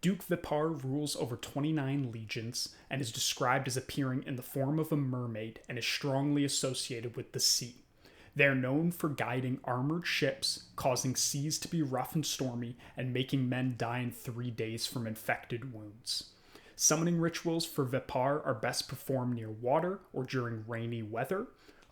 Speaker 1: Duke Vipar rules over 29 legions and is described as appearing in the form of a mermaid and is strongly associated with the sea. They are known for guiding armored ships, causing seas to be rough and stormy, and making men die in 3 days from infected wounds. Summoning rituals for Vipar are best performed near water or during rainy weather.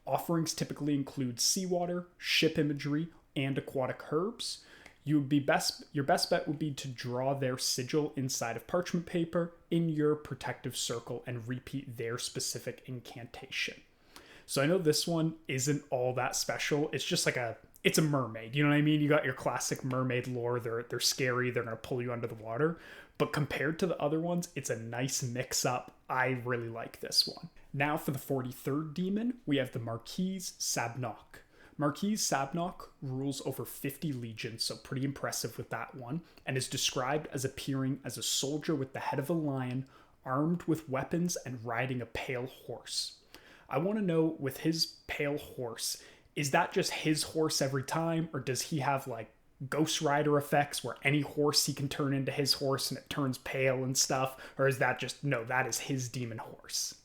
Speaker 1: Offerings typically include seawater, ship imagery, and aquatic herbs. Your best bet would be to draw their sigil inside of parchment paper in your protective circle and repeat their specific incantation. So I know this one isn't all that special. It's just like it's a mermaid. You know what I mean? You got your classic mermaid lore. They're scary. They're going to pull you under the water. But compared to the other ones, it's a nice mix up. I really like this one. Now for the 43rd demon, we have the Marquise Sabnock. Marquise Sabnock rules over 50 legions, so pretty impressive with that one, and is described as appearing as a soldier with the head of a lion, armed with weapons and riding a pale horse. I want to know, with his pale horse, is that just his horse every time, or does he have like Ghost Rider effects where any horse he can turn into his horse and it turns pale and stuff, or is that just, no, that is his demon horse?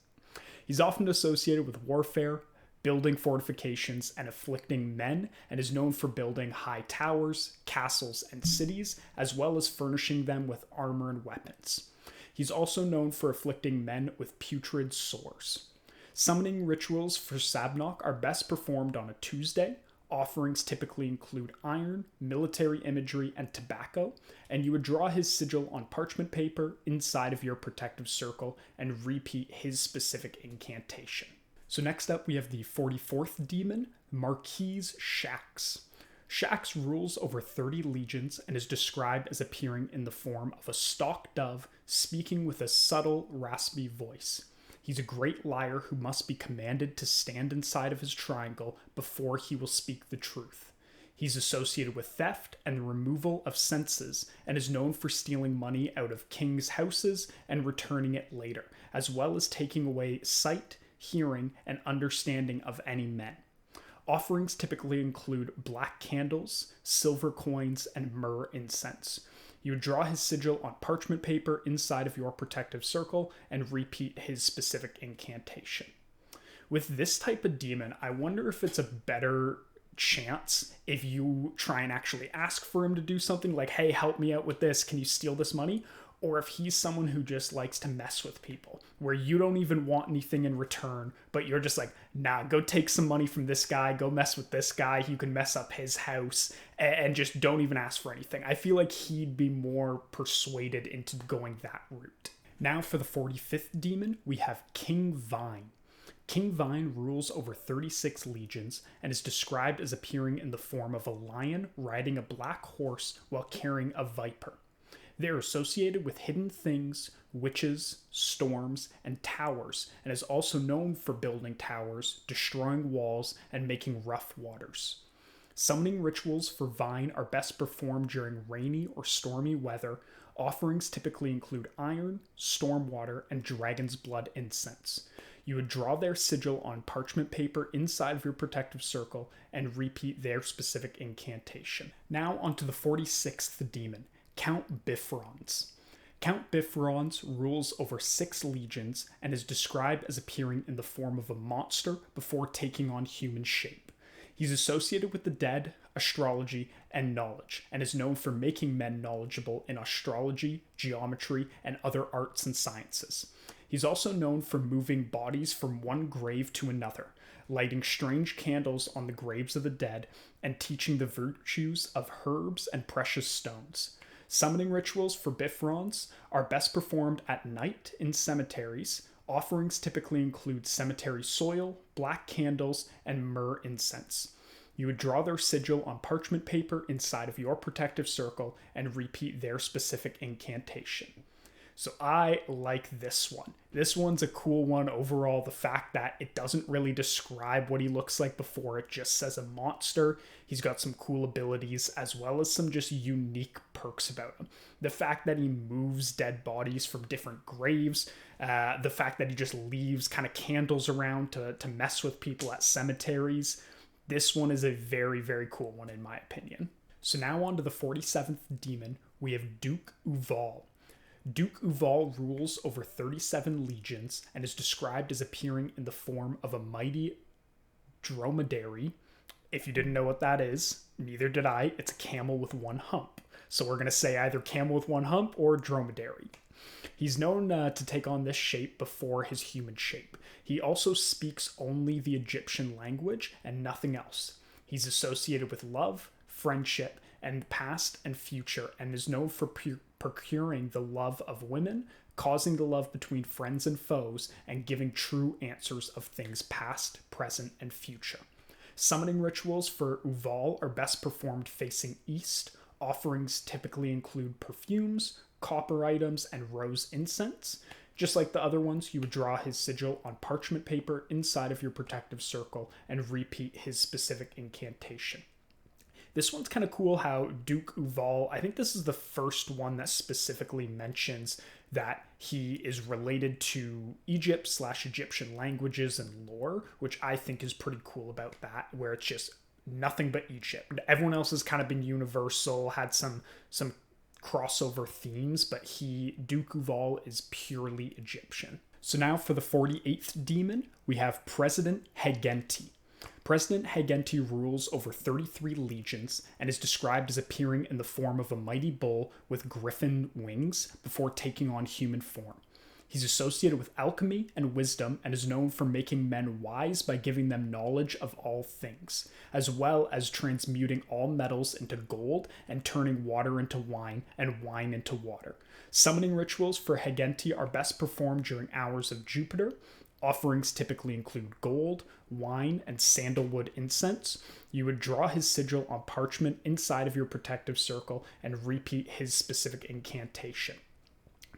Speaker 1: He's often associated with warfare, building fortifications, and afflicting men, and is known for building high towers, castles, and cities, as well as furnishing them with armor and weapons. He's also known for afflicting men with putrid sores. Summoning rituals for Sabnock are best performed on a Tuesday. Offerings typically include iron, military imagery, and tobacco, and you would draw his sigil on parchment paper inside of your protective circle and repeat his specific incantation. So next up, we have the 44th demon, Marquise Shax. Shax rules over 30 legions and is described as appearing in the form of a stalk dove, speaking with a subtle, raspy voice. He's a great liar who must be commanded to stand inside of his triangle before he will speak the truth. He's associated with theft and the removal of senses, and is known for stealing money out of kings' houses and returning it later, as well as taking away sight, hearing, and understanding of any men. Offerings typically include black candles, silver coins, and myrrh incense. You would draw his sigil on parchment paper inside of your protective circle and repeat his specific incantation. With this type of demon, I wonder if it's a better chance if you try and actually ask for him to do something like, hey, help me out with this, can you steal this money? Or if he's someone who just likes to mess with people, where you don't even want anything in return, but you're just like, nah, go take some money from this guy, go mess with this guy, you can mess up his house, and just don't even ask for anything. I feel like he'd be more persuaded into going that route. Now for the 45th demon, we have King Vine. King Vine rules over 36 legions and is described as appearing in the form of a lion riding a black horse while carrying a viper. They are associated with hidden things, witches, storms, and towers, and is also known for building towers, destroying walls, and making rough waters. Summoning rituals for Vine are best performed during rainy or stormy weather. Offerings typically include iron, storm water, and dragon's blood incense. You would draw their sigil on parchment paper inside of your protective circle and repeat their specific incantation. Now onto the 46th demon, Count Bifrons. Count Bifrons rules over 6 legions and is described as appearing in the form of a monster before taking on human shape. He's associated with the dead, astrology, and knowledge, and is known for making men knowledgeable in astrology, geometry, and other arts and sciences. He's also known for moving bodies from one grave to another, lighting strange candles on the graves of the dead, and teaching the virtues of herbs and precious stones. Summoning rituals for Bifrons are best performed at night in cemeteries. Offerings typically include cemetery soil, black candles, and myrrh incense. You would draw their sigil on parchment paper inside of your protective circle and repeat their specific incantation. So I like this one. This one's a cool one overall. The fact that it doesn't really describe what he looks like before, it just says a monster. He's got some cool abilities as well as some just unique perks about him. The fact that he moves dead bodies from different graves, the fact that he just leaves kind of candles around to mess with people at cemeteries. This one is a very, very cool one in my opinion. So now on to the 47th demon, we have Duke Uval. Duke Uval rules over 37 legions and is described as appearing in the form of a mighty dromedary. If you didn't know what that is, neither did I. It's a camel with one hump. So we're going to say either camel with one hump or dromedary. He's known to take on this shape before his human shape. He also speaks only the Egyptian language and nothing else. He's associated with love, friendship, and past and future, and is known for procuring the love of women, causing the love between friends and foes, and giving true answers of things past, present, and future. Summoning rituals for Uval are best performed facing east. Offerings typically include perfumes, copper items, and rose incense. Just like the other ones, you would draw his sigil on parchment paper inside of your protective circle and repeat his specific incantation. This one's kind of cool how Duke Uval, I think this is the first one that specifically mentions that he is related to Egypt/Egyptian languages and lore, which I think is pretty cool about that, where it's just nothing but Egypt. Everyone else has kind of been universal, had some crossover themes, but Duke Uval, is purely Egyptian. So now for the 48th demon, we have President Hegenti. President Hegenti rules over 33 legions and is described as appearing in the form of a mighty bull with griffin wings before taking on human form. He's associated with alchemy and wisdom and is known for making men wise by giving them knowledge of all things, as well as transmuting all metals into gold and turning water into wine and wine into water. Summoning rituals for Hegenti are best performed during hours of Jupiter. Offerings typically include gold, wine, and sandalwood incense. You would draw his sigil on parchment inside of your protective circle and repeat his specific incantation.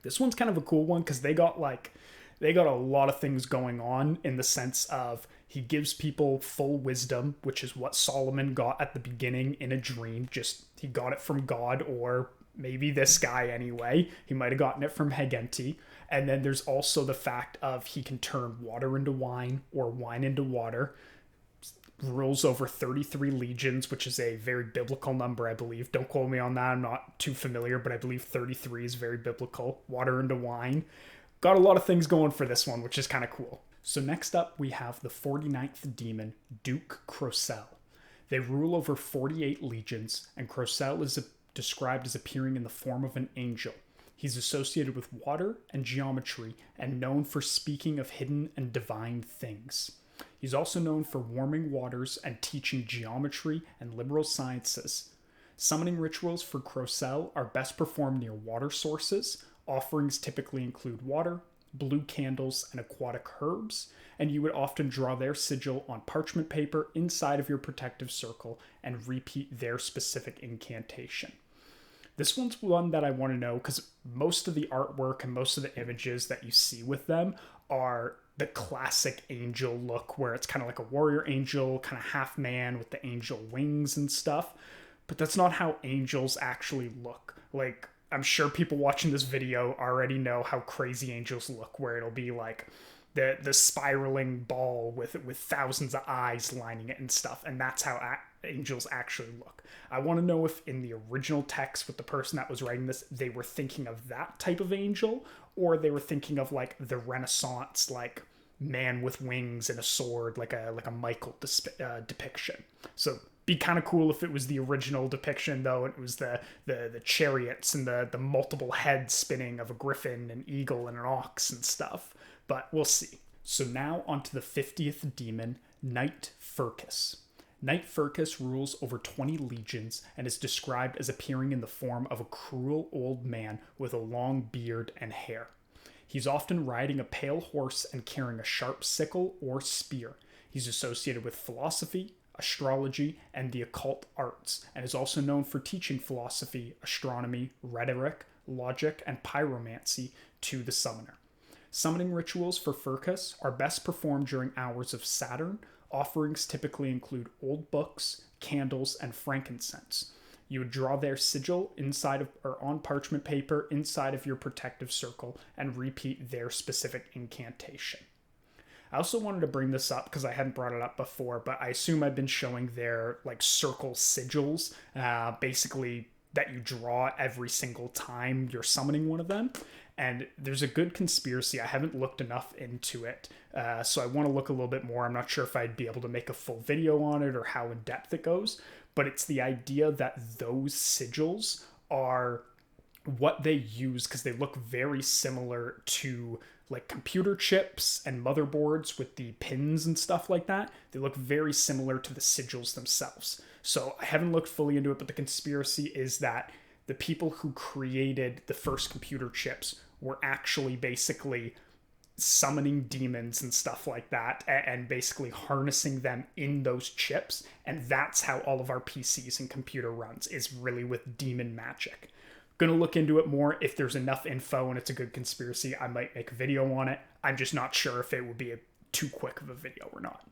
Speaker 1: This one's kind of a cool one because they got a lot of things going on, in the sense of he gives people full wisdom, which is what Solomon got at the beginning in a dream. Just he got it from God, or maybe this guy anyway. He might have gotten it from Hegenti. And then there's also the fact of he can turn water into wine or wine into water. Rules over 33 legions, which is a very biblical number, I believe. Don't quote me on that. I'm not too familiar, but I believe 33 is very biblical. Water into wine. Got a lot of things going for this one, which is kind of cool. So next up, we have the 49th demon, Duke Crocel. They rule over 48 legions, and Crocel is described as appearing in the form of an angel. He's associated with water and geometry and known for speaking of hidden and divine things. He's also known for warming waters and teaching geometry and liberal sciences. Summoning rituals for Crocel are best performed near water sources. Offerings typically include water, blue candles, and aquatic herbs, and you would often draw their sigil on parchment paper inside of your protective circle and repeat their specific incantation. This one's one that I want to know because most of the artwork and most of the images that you see with them are the classic angel look, where it's kind of like a warrior angel, kind of half man with the angel wings and stuff. But that's not how angels actually look. Like, I'm sure people watching this video already know how crazy angels look, where it'll be like the spiraling ball with thousands of eyes lining it and stuff, and that's how angels actually look. I want to know if in the original text with the person that was writing this, they were thinking of that type of angel, or they were thinking of like the Renaissance, like man with wings and a sword, like a Michael depiction. So be kind of cool if it was the original depiction, though. It was the chariots and the multiple heads spinning of a griffin, an eagle, and an ox and stuff. But we'll see. So now onto the 50th demon, Knight Furcus. Knight Furcus rules over 20 legions and is described as appearing in the form of a cruel old man with a long beard and hair. He's often riding a pale horse and carrying a sharp sickle or spear. He's associated with philosophy, astrology, and the occult arts, and is also known for teaching philosophy, astronomy, rhetoric, logic, and pyromancy to the summoner. Summoning rituals for Furcus are best performed during hours of Saturn. Offerings typically include old books, candles, and frankincense. You would draw their sigil inside of or on parchment paper inside of your protective circle and repeat their specific incantation. I also wanted to bring this up because I hadn't brought it up before, but I assume I've been showing their like circle sigils, basically that you draw every single time you're summoning one of them. And there's a good conspiracy. I haven't looked enough into it, so I want to look a little bit more. I'm not sure if I'd be able to make a full video on it or how in depth it goes, but it's the idea that those sigils are what they use because they look very similar to like computer chips and motherboards with the pins and stuff like that. They look very similar to the sigils themselves. So I haven't looked fully into it, but the conspiracy is that the people who created the first computer chips were actually basically summoning demons and stuff like that, and basically harnessing them in those chips. And that's how all of our PCs and computer runs, is really with demon magic. Gonna look into it more. If there's enough info and it's a good conspiracy, I might make a video on it. I'm just not sure if it would be too quick of a video or not.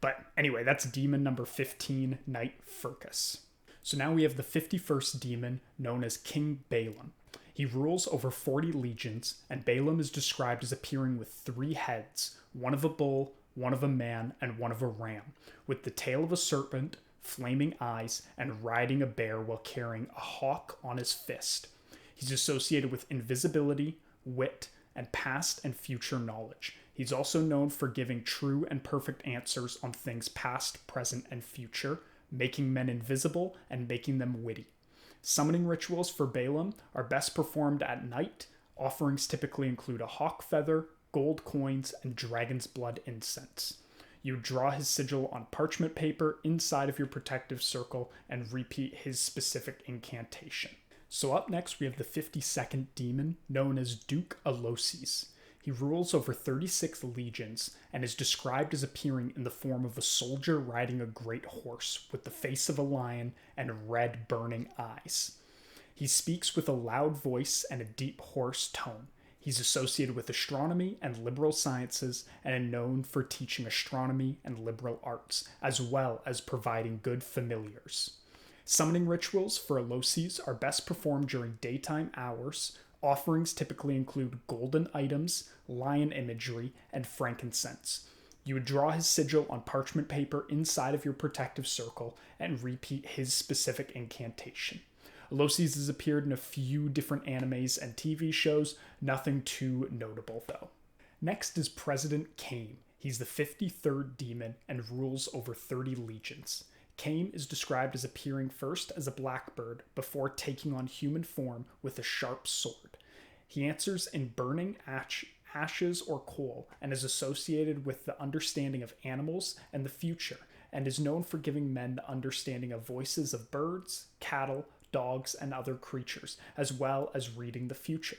Speaker 1: But anyway, that's demon number 15, Knight Furcus. So now we have the 51st demon, known as King Balaam. He rules over 40 legions, and Balaam is described as appearing with 3 heads, one of a bull, one of a man, and one of a ram, with the tail of a serpent, flaming eyes, and riding a bear while carrying a hawk on his fist. He's associated with invisibility, wit, and past and future knowledge. He's also known for giving true and perfect answers on things past, present, and future, making men invisible and making them witty. Summoning rituals for Balaam are best performed at night. Offerings typically include a hawk feather, gold coins, and dragon's blood incense. You draw his sigil on parchment paper inside of your protective circle and repeat his specific incantation. So up next we have the 52nd demon, known as Duke Alosis. He rules over 36 legions and is described as appearing in the form of a soldier riding a great horse with the face of a lion and red burning eyes. He speaks with a loud voice and a deep hoarse tone. He's associated with astronomy and liberal sciences and is known for teaching astronomy and liberal arts, as well as providing good familiars. Summoning rituals for Alosis are best performed during daytime hours. Offerings typically include golden items, lion imagery, and frankincense. You would draw his sigil on parchment paper inside of your protective circle and repeat his specific incantation. Alosis has appeared in a few different animes and TV shows, nothing too notable though. Next is President Cain. He's the 53rd demon and rules over 30 legions. Cain is described as appearing first as a blackbird before taking on human form with a sharp sword. He answers in burning ashes or coal and is associated with the understanding of animals and the future, and is known for giving men the understanding of voices of birds, cattle, dogs, and other creatures, as well as reading the future.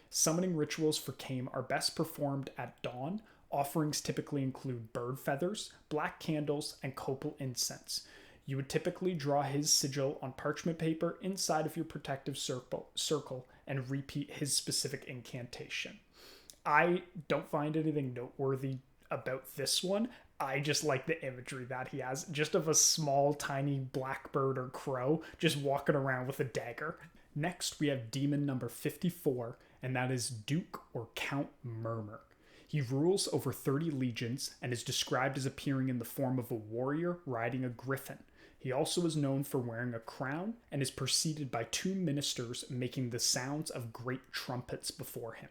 Speaker 1: Summoning rituals for Cain are best performed at dawn. Offerings typically include bird feathers, black candles, and copal incense. You would typically draw his sigil on parchment paper inside of your protective circle and repeat his specific incantation. I don't find anything noteworthy about this one. I just like the imagery that he has, just of a small, tiny blackbird or crow just walking around with a dagger. Next, we have demon number 54, and that is Duke or Count Murmur. He rules over 30 legions and is described as appearing in the form of a warrior riding a griffin. He also is known for wearing a crown and is preceded by 2 ministers making the sounds of great trumpets before him.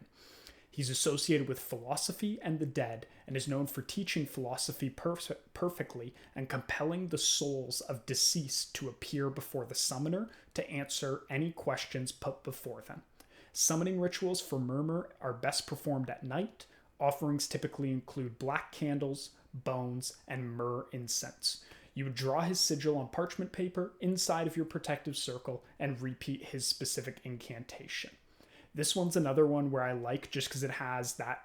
Speaker 1: He's associated with philosophy and the dead and is known for teaching philosophy perfectly and compelling the souls of deceased to appear before the summoner to answer any questions put before them. Summoning rituals for Murmur are best performed at night. Offerings typically include black candles, bones, and myrrh incense. You would draw his sigil on parchment paper inside of your protective circle and repeat his specific incantation. This one's another one where I like just because it has that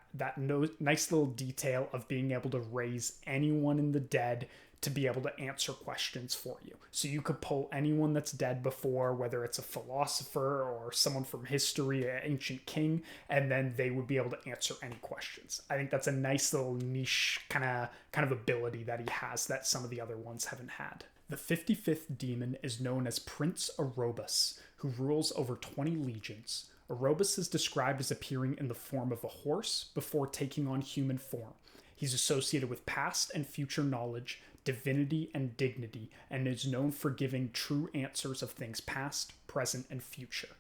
Speaker 1: nice little detail of being able to raise anyone in the dead to be able to answer questions for you. So you could pull anyone that's dead before, whether it's a philosopher or someone from history, an ancient king, and then they would be able to answer any questions. I think that's a nice little niche kind of ability that he has that some of the other ones haven't had. The 55th demon is known as Prince Erebus, who rules over 20 legions. Erebus is described as appearing in the form of a horse before taking on human form. He's associated with past and future knowledge, divinity, and dignity, and is known for giving true answers of things past, present, and future,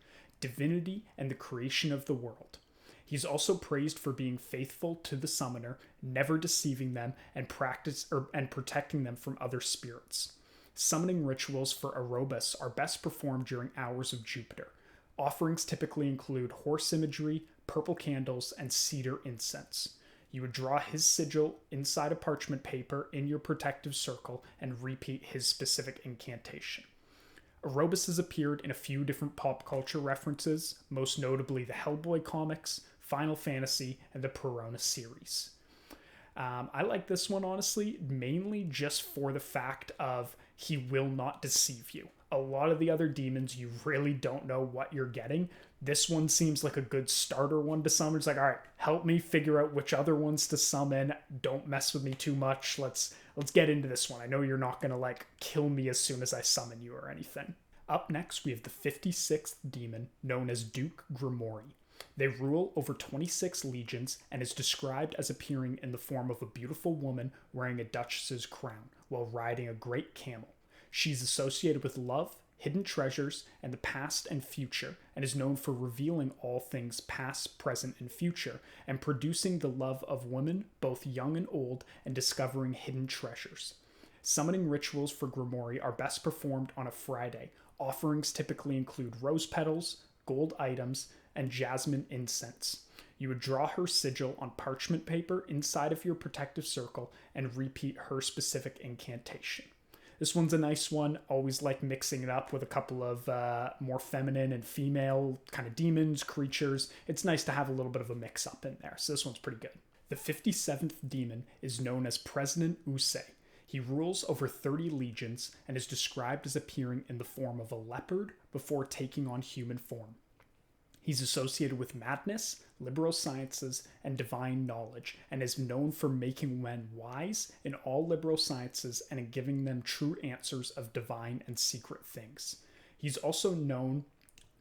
Speaker 1: divinity, and the creation of the world. He's also praised for being faithful to the summoner, never deceiving them, and protecting them from other spirits. Summoning rituals for Erebus are best performed during hours of Jupiter. Offerings typically include horse imagery, purple candles, and cedar incense. You would draw his sigil inside a parchment paper in your protective circle and repeat his specific incantation. Erebus has appeared in a few different pop culture references, most notably the Hellboy comics, Final Fantasy, and the Perona series. I like this one, honestly, mainly just for the fact of he will not deceive you. A lot of the other demons, you really don't know what you're getting. This one seems like a good starter one to summon. It's like, all right, help me figure out which other ones to summon. Don't mess with me too much. Let's get into this one. I know you're not going to like kill me as soon as I summon you or anything. Up next, we have the 56th demon, known as Duke Grimoire. They rule over 26 legions and is described as appearing in the form of a beautiful woman wearing a duchess's crown while riding a great camel. She's associated with love, hidden treasures, and the past and future, and is known for revealing all things past, present, and future, and producing the love of women, both young and old, and discovering hidden treasures. Summoning rituals for Grimoire are best performed on a Friday. Offerings typically include rose petals, gold items, and jasmine incense. You would draw her sigil on parchment paper inside of your protective circle and repeat her specific incantation. This one's a nice one. Always like mixing it up with a couple of more feminine and female kind of demons, creatures. It's nice to have a little bit of a mix up in there. So this one's pretty good. The 57th demon is known as President Usei. He rules over 30 legions and is described as appearing in the form of a leopard before taking on human form. He's associated with madness, liberal sciences, and divine knowledge, and is known for making men wise in all liberal sciences and in giving them true answers of divine and secret things. He's also known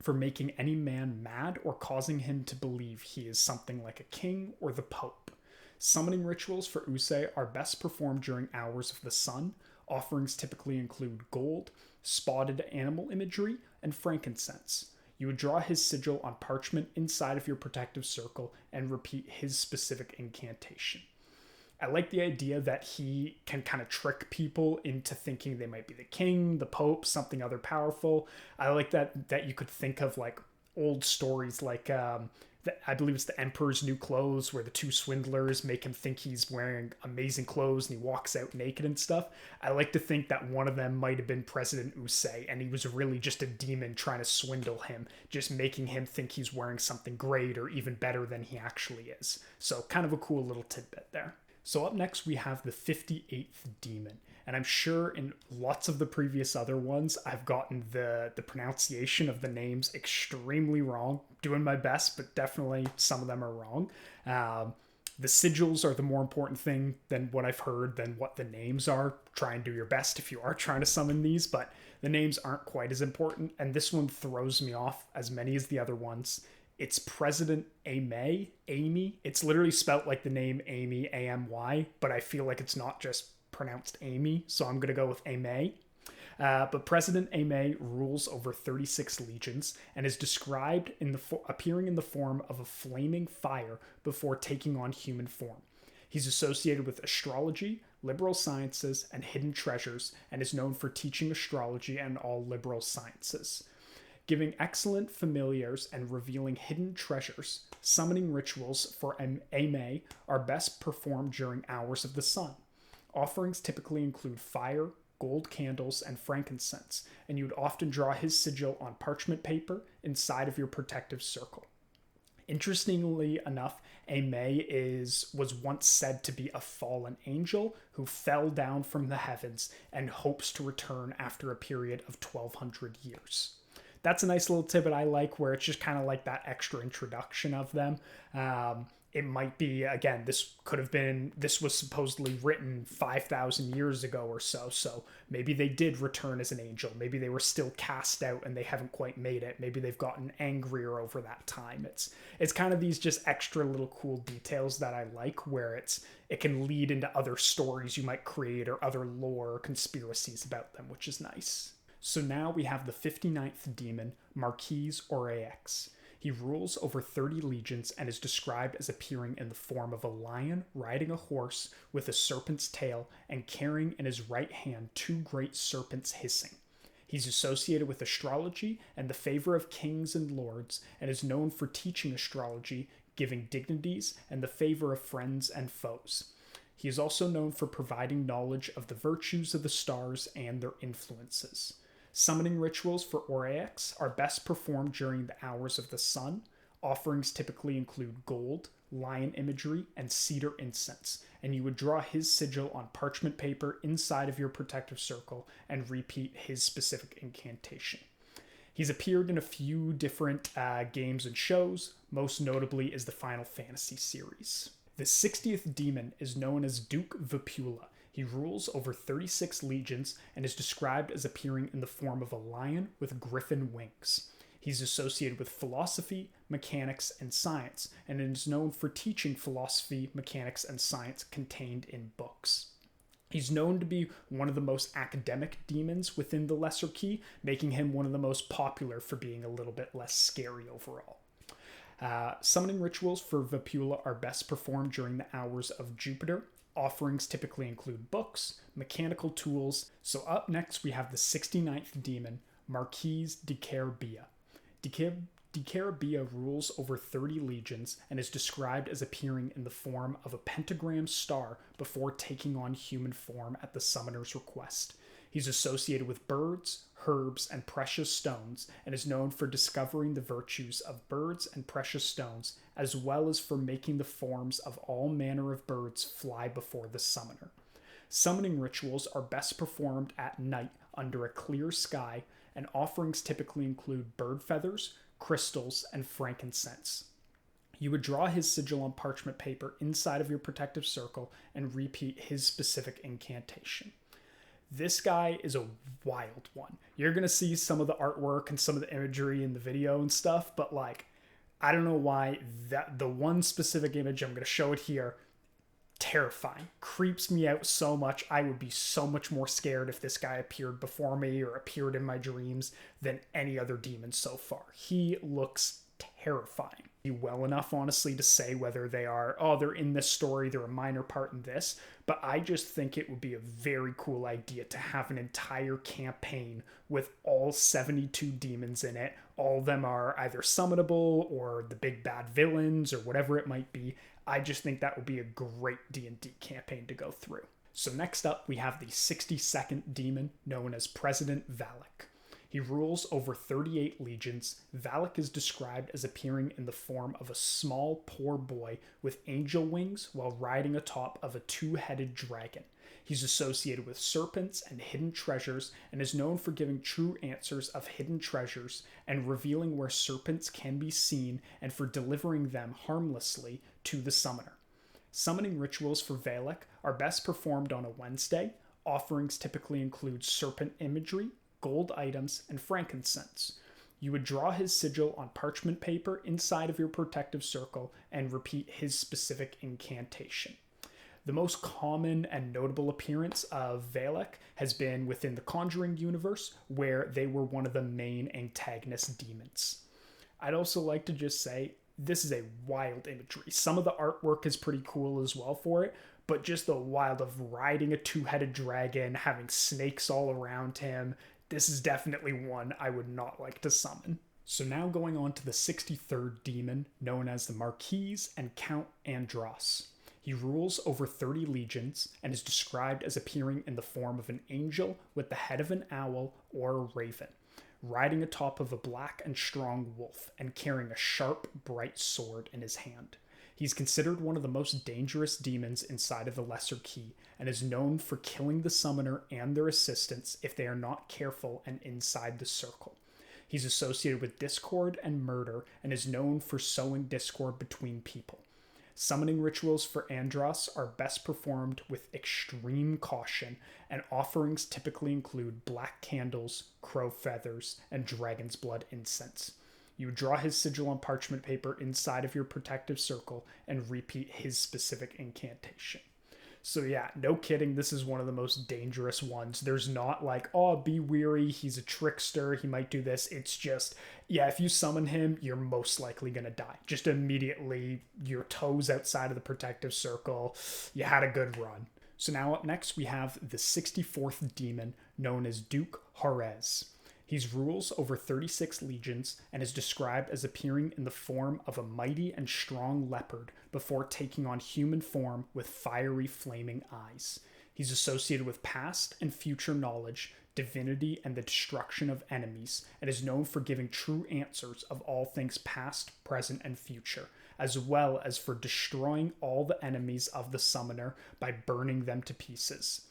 Speaker 1: for making any man mad or causing him to believe he is something like a king or the Pope. Summoning rituals for Usei are best performed during hours of the sun. Offerings typically include gold, spotted animal imagery, and frankincense. You would draw his sigil on parchment inside of your protective circle and repeat his specific incantation. I like the idea that he can kind of trick people into thinking they might be the king, the pope, something other powerful. I like that you could think of like old stories like I believe it's The Emperor's New Clothes, where the two swindlers make him think he's wearing amazing clothes and he walks out naked and stuff. I like to think that one of them might have been President Usei, and he was really just a demon trying to swindle him, just making him think he's wearing something great or even better than he actually is. So kind of a cool little tidbit there. So up next we have the 58th demon. And I'm sure in lots of the previous other ones, I've gotten the pronunciation of the names extremely wrong. Doing my best, but definitely some of them are wrong. The sigils are the more important thing than what I've heard, than what the names are. Try and do your best if you are trying to summon these, but the names aren't quite as important. And this one throws me off as many as the other ones. It's President Amy. It's literally spelt like the name Amy, A-M-Y, but I feel like it's not just pronounced Amy, so I'm going to go with Ame. But President Ame rules over 36 legions and is described appearing in the form of a flaming fire before taking on human form. He's associated with astrology, liberal sciences, and hidden treasures, and is known for teaching astrology and all liberal sciences. Giving excellent familiars and revealing hidden treasures, summoning rituals for Ame are best performed during hours of the sun. Offerings typically include fire, gold candles, and frankincense, and you would often draw his sigil on parchment paper inside of your protective circle. Interestingly enough, Ame was once said to be a fallen angel who fell down from the heavens and hopes to return after a period of 1,200 years. That's a nice little tidbit I like, where it's just kind of like that extra introduction of them. It might be, again, this was supposedly written 5,000 years ago or so maybe they did return as an angel. Maybe they were still cast out and they haven't quite made it. Maybe they've gotten angrier over that time. It's kind of these just extra little cool details that I like, where it can lead into other stories you might create or other lore or conspiracies about them, which is nice. So now we have the 59th demon, Marquise Oryx. He rules over 30 legions and is described as appearing in the form of a lion riding a horse with a serpent's tail and carrying in his right hand two great serpents hissing. He's associated with astrology and the favor of kings and lords, and is known for teaching astrology, giving dignities and the favor of friends and foes. He is also known for providing knowledge of the virtues of the stars and their influences. Summoning rituals for Aureax are best performed during the hours of the sun. Offerings typically include gold, lion imagery, and cedar incense, and you would draw his sigil on parchment paper inside of your protective circle and repeat his specific incantation. He's appeared in a few different games and shows, most notably is the Final Fantasy series. The 60th demon is known as Duke Vapula. He rules over 36 legions and is described as appearing in the form of a lion with griffin wings. He's associated with philosophy, mechanics, and science, and is known for teaching philosophy, mechanics, and science contained in books. He's known to be one of the most academic demons within the Lesser Key, making him one of the most popular for being a little bit less scary overall. Summoning rituals for Vapula are best performed during the hours of Jupiter. Offerings typically include books, mechanical tools. So up next we have the 69th demon, Marquise de Carabia. De Carabia rules over 30 legions and is described as appearing in the form of a pentagram star before taking on human form at the summoner's request. He's associated with birds, herbs, and precious stones, and is known for discovering the virtues of birds and precious stones, as well as for making the forms of all manner of birds fly before the summoner. Summoning rituals are best performed at night under a clear sky, and offerings typically include bird feathers, crystals, and frankincense. You would draw his sigil on parchment paper inside of your protective circle and repeat his specific incantation. This guy is a wild one. You're going to see some of the artwork and some of the imagery in the video and stuff, but I don't know why the one specific image, I'm going to show it here, terrifying. Creeps me out so much. I would be so much more scared if this guy appeared before me or appeared in my dreams than any other demon so far. He looks terrifying. Well enough, honestly, to say whether they're in this story, they're a minor part in this, but I just think it would be a very cool idea to have an entire campaign with all 72 demons in it. All of them are either summonable or the big bad villains or whatever it might be. I just think that would be a great D&D campaign to go through. So next up, we have the 62nd demon, known as President Valak. He rules over 38 legions. Valak is described as appearing in the form of a small, poor boy with angel wings while riding atop of a two-headed dragon. He's associated with serpents and hidden treasures and is known for giving true answers of hidden treasures and revealing where serpents can be seen and for delivering them harmlessly to the summoner. Summoning rituals for Valak are best performed on a Wednesday. Offerings typically include serpent imagery, gold items, and frankincense. You would draw his sigil on parchment paper inside of your protective circle and repeat his specific incantation. The most common and notable appearance of Valak has been within the Conjuring universe, where they were one of the main antagonist demons. I'd also like to just say, this is a wild imagery. Some of the artwork is pretty cool as well for it, but just the wild of riding a two-headed dragon, having snakes all around him, this is definitely one I would not like to summon. So now going on to the 63rd demon, known as the Marquise and Count Andros. He rules over 30 legions and is described as appearing in the form of an angel with the head of an owl or a raven, riding atop of a black and strong wolf and carrying a sharp, bright sword in his hand. He's considered one of the most dangerous demons inside of the Lesser Key and is known for killing the summoner and their assistants if they are not careful and inside the circle. He's associated with discord and murder and is known for sowing discord between people. Summoning rituals for Andros are best performed with extreme caution, and offerings typically include black candles, crow feathers, and dragon's blood incense. You would draw his sigil on parchment paper inside of your protective circle and repeat his specific incantation. So yeah, no kidding, this is one of the most dangerous ones. There's not be wary, he's a trickster, he might do this. It's just, if you summon him, you're most likely going to die. Just immediately, your toes outside of the protective circle, you had a good run. So now up next, we have the 64th demon, known as Duke Horez. He rules over 36 legions and is described as appearing in the form of a mighty and strong leopard before taking on human form with fiery flaming eyes. He's associated with past and future knowledge, divinity, and the destruction of enemies, and is known for giving true answers of all things past, present, and future, as well as for destroying all the enemies of the summoner by burning them to pieces.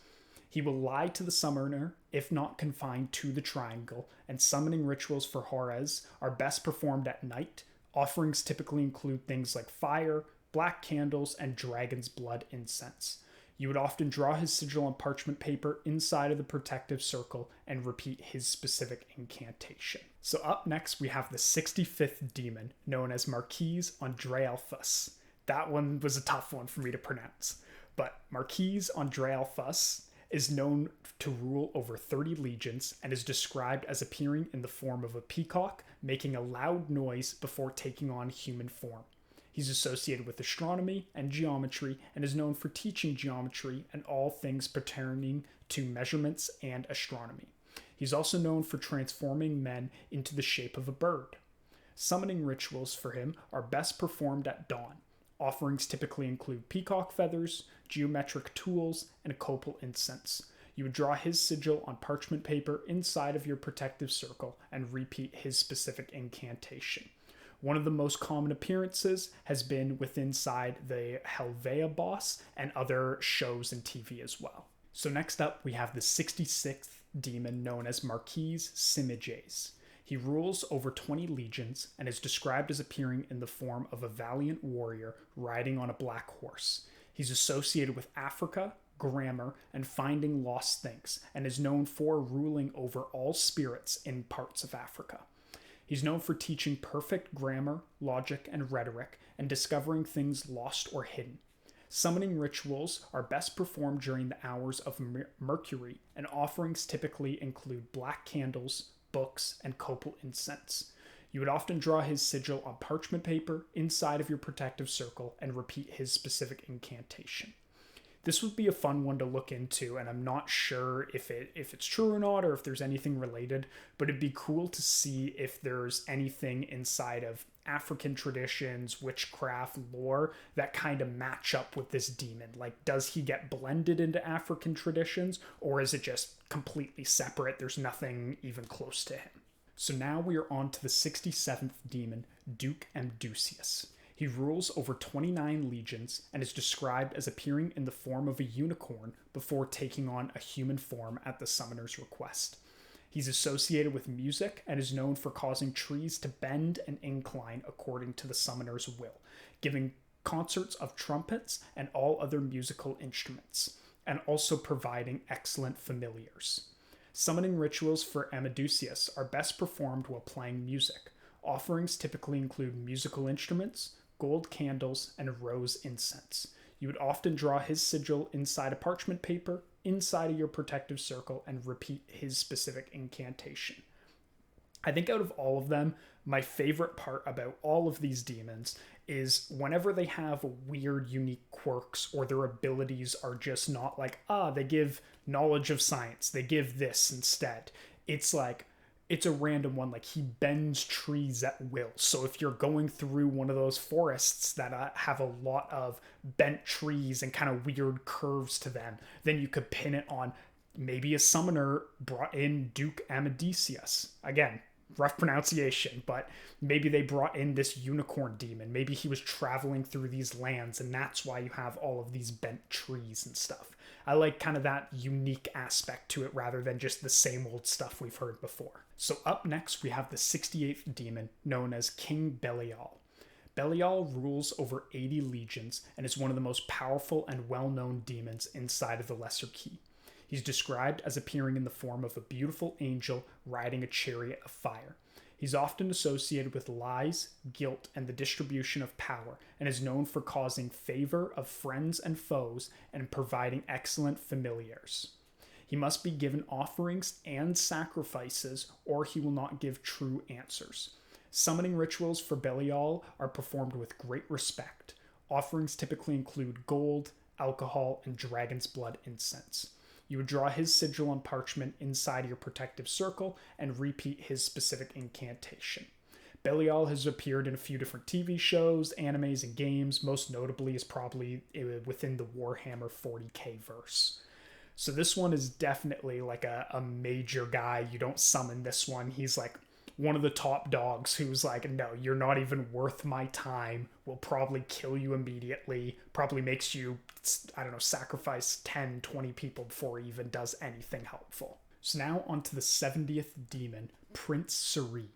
Speaker 1: He will lie to the summoner if not confined to the triangle, and summoning rituals for Horus are best performed at night. Offerings typically include things like fire, black candles, and dragon's blood incense. You would often draw his sigil on parchment paper inside of the protective circle and repeat his specific incantation. So up next we have the 65th demon, known as Marquise Andromalius. That one was a tough one for me to pronounce. But Marquise Andromalius is known to rule over 30 legions and is described as appearing in the form of a peacock, making a loud noise before taking on human form. He's associated with astronomy and geometry and is known for teaching geometry and all things pertaining to measurements and astronomy. He's also known for transforming men into the shape of a bird. Summoning rituals for him are best performed at dawn. Offerings typically include peacock feathers, geometric tools, and a copal incense. You would draw his sigil on parchment paper inside of your protective circle and repeat his specific incantation. One of the most common appearances has been inside the Helvetia boss and other shows and TV as well. So next up, we have the 66th demon known as Marquise Simiges. He rules over 20 legions and is described as appearing in the form of a valiant warrior riding on a black horse. He's associated with Africa, grammar, and finding lost things, and is known for ruling over all spirits in parts of Africa. He's known for teaching perfect grammar, logic, and rhetoric, and discovering things lost or hidden. Summoning rituals are best performed during the hours of Mercury, and offerings typically include black candles, books, and copal incense. You would often draw his sigil on parchment paper inside of your protective circle and repeat his specific incantation. This would be a fun one to look into, and I'm not sure if it's true or not, or if there's anything related, but it'd be cool to see if there's anything inside of African traditions, witchcraft, lore that kind of match up with this demon. Like, does he get blended into African traditions, or is it just completely separate? There's nothing even close to him. So now we are on to the 67th demon, Duke Amdusius. He rules over 29 legions and is described as appearing in the form of a unicorn before taking on a human form at the summoner's request. He's associated with music and is known for causing trees to bend and incline according to the summoner's will, giving concerts of trumpets and all other musical instruments, and also providing excellent familiars. Summoning rituals for Amdusius are best performed while playing music. Offerings typically include musical instruments, gold candles, and rose incense. You would often draw his sigil inside a parchment paper, inside of your protective circle, and repeat his specific incantation. I think out of all of them, my favorite part about all of these demons is whenever they have weird, unique quirks or their abilities are just not like, they give knowledge of science, they give this instead. It's like, it's a random one, like he bends trees at will. So if you're going through one of those forests that have a lot of bent trees and kind of weird curves to them, then you could pin it on maybe a summoner brought in Duke Amdusius. Again, rough pronunciation, but maybe they brought in this unicorn demon. Maybe he was traveling through these lands and that's why you have all of these bent trees and stuff. I like kind of that unique aspect to it rather than just the same old stuff we've heard before. So up next, we have the 68th demon known as King Belial. Belial rules over 80 legions and is one of the most powerful and well-known demons inside of the Lesser Key. He's described as appearing in the form of a beautiful angel riding a chariot of fire. He's often associated with lies, guilt, and the distribution of power, and is known for causing favor of friends and foes and providing excellent familiars. He must be given offerings and sacrifices, or he will not give true answers. Summoning rituals for Belial are performed with great respect. Offerings typically include gold, alcohol, and dragon's blood incense. You would draw his sigil on parchment inside your protective circle and repeat his specific incantation. Belial has appeared in a few different TV shows, animes, and games. Most notably is probably within the Warhammer 40k verse. So this one is definitely like a major guy. You don't summon this one. He's like one of the top dogs who's like, no, you're not even worth my time. Will probably kill you immediately. Probably makes you, I don't know, sacrifice 10, 20 people before he even does anything helpful. So now onto the 70th demon, Prince Suri.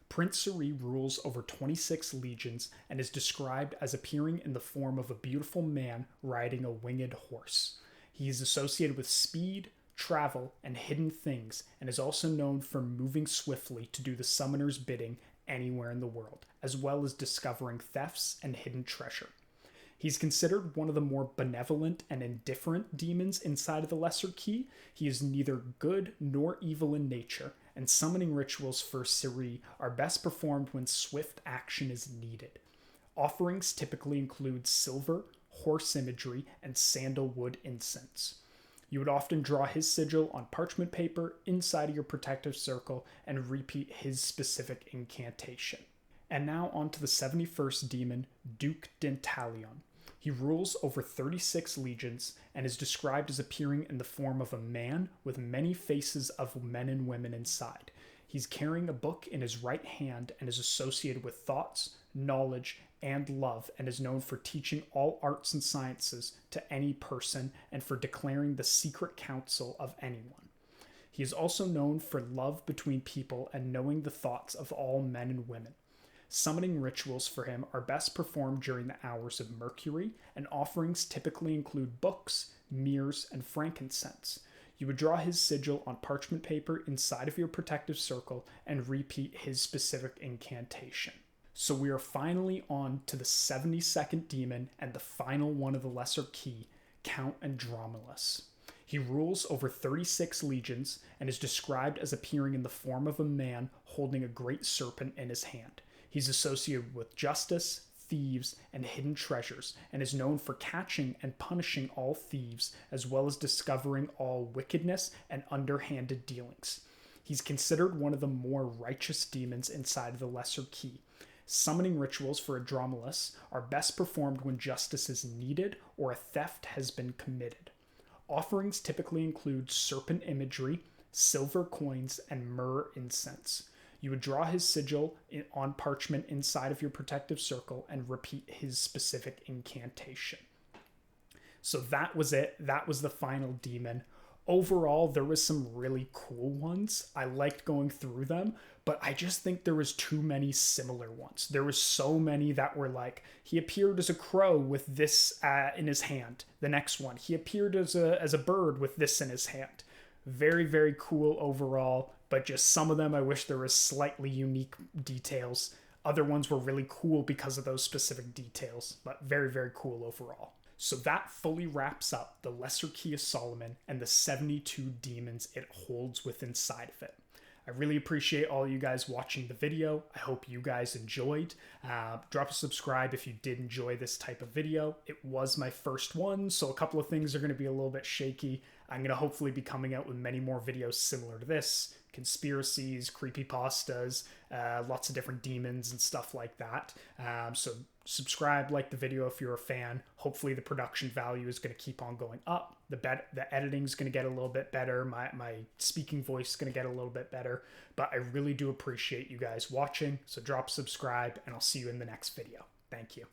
Speaker 1: Prince Suri rules over 26 legions and is described as appearing in the form of a beautiful man riding a winged horse. He is associated with speed, travel, and hidden things, and is also known for moving swiftly to do the summoner's bidding anywhere in the world, as well as discovering thefts and hidden treasure. He's considered one of the more benevolent and indifferent demons inside of the Lesser Key. He is neither good nor evil in nature, and summoning rituals for Suri are best performed when swift action is needed. Offerings typically include silver, horse imagery, and sandalwood incense. You would often draw his sigil on parchment paper inside of your protective circle and repeat his specific incantation. And now on to the 71st demon, Duke Dentalion. He rules over 36 legions and is described as appearing in the form of a man with many faces of men and women inside. He's carrying a book in his right hand and is associated with thoughts, knowledge, and love, and is known for teaching all arts and sciences to any person and for declaring the secret counsel of anyone. He is also known for love between people and knowing the thoughts of all men and women. Summoning rituals for him are best performed during the hours of Mercury, and offerings typically include books, mirrors, and frankincense. You would draw his sigil on parchment paper inside of your protective circle and repeat his specific incantation. So we are finally on to the 72nd demon and the final one of the Lesser Key, Count Andromalius. He rules over 36 legions and is described as appearing in the form of a man holding a great serpent in his hand. He's associated with justice, thieves, and hidden treasures, and is known for catching and punishing all thieves, as well as discovering all wickedness and underhanded dealings. He's considered one of the more righteous demons inside of the Lesser Key. Summoning rituals for Andromalius are best performed when justice is needed or a theft has been committed. Offerings typically include serpent imagery, silver coins, and myrrh incense. You would draw his sigil on parchment inside of your protective circle and repeat his specific incantation. So that was it. That was the final demon. Overall, there was some really cool ones. I liked going through them, but I just think there was too many similar ones. There was so many that were like, he appeared as a crow with this in his hand. The next one, he appeared as a bird with this in his hand. Very, very cool overall, but just some of them I wish there was slightly unique details. Other ones were really cool because of those specific details, but very, very cool overall. So that fully wraps up the Lesser Key of Solomon and the 72 demons it holds within inside of it. I really appreciate all you guys watching the video. I hope you guys enjoyed. Drop a subscribe if you did enjoy this type of video. It was my first one, so a couple of things are going to be a little bit shaky. I'm going to hopefully be coming out with many more videos similar to this. Conspiracies, creepypastas, lots of different demons and stuff like that. So subscribe, like the video if you're a fan. Hopefully the production value is going to keep on going up. The editing is going to get a little bit better. My speaking voice is going to get a little bit better. But I really do appreciate you guys watching. So drop subscribe and I'll see you in the next video. Thank you.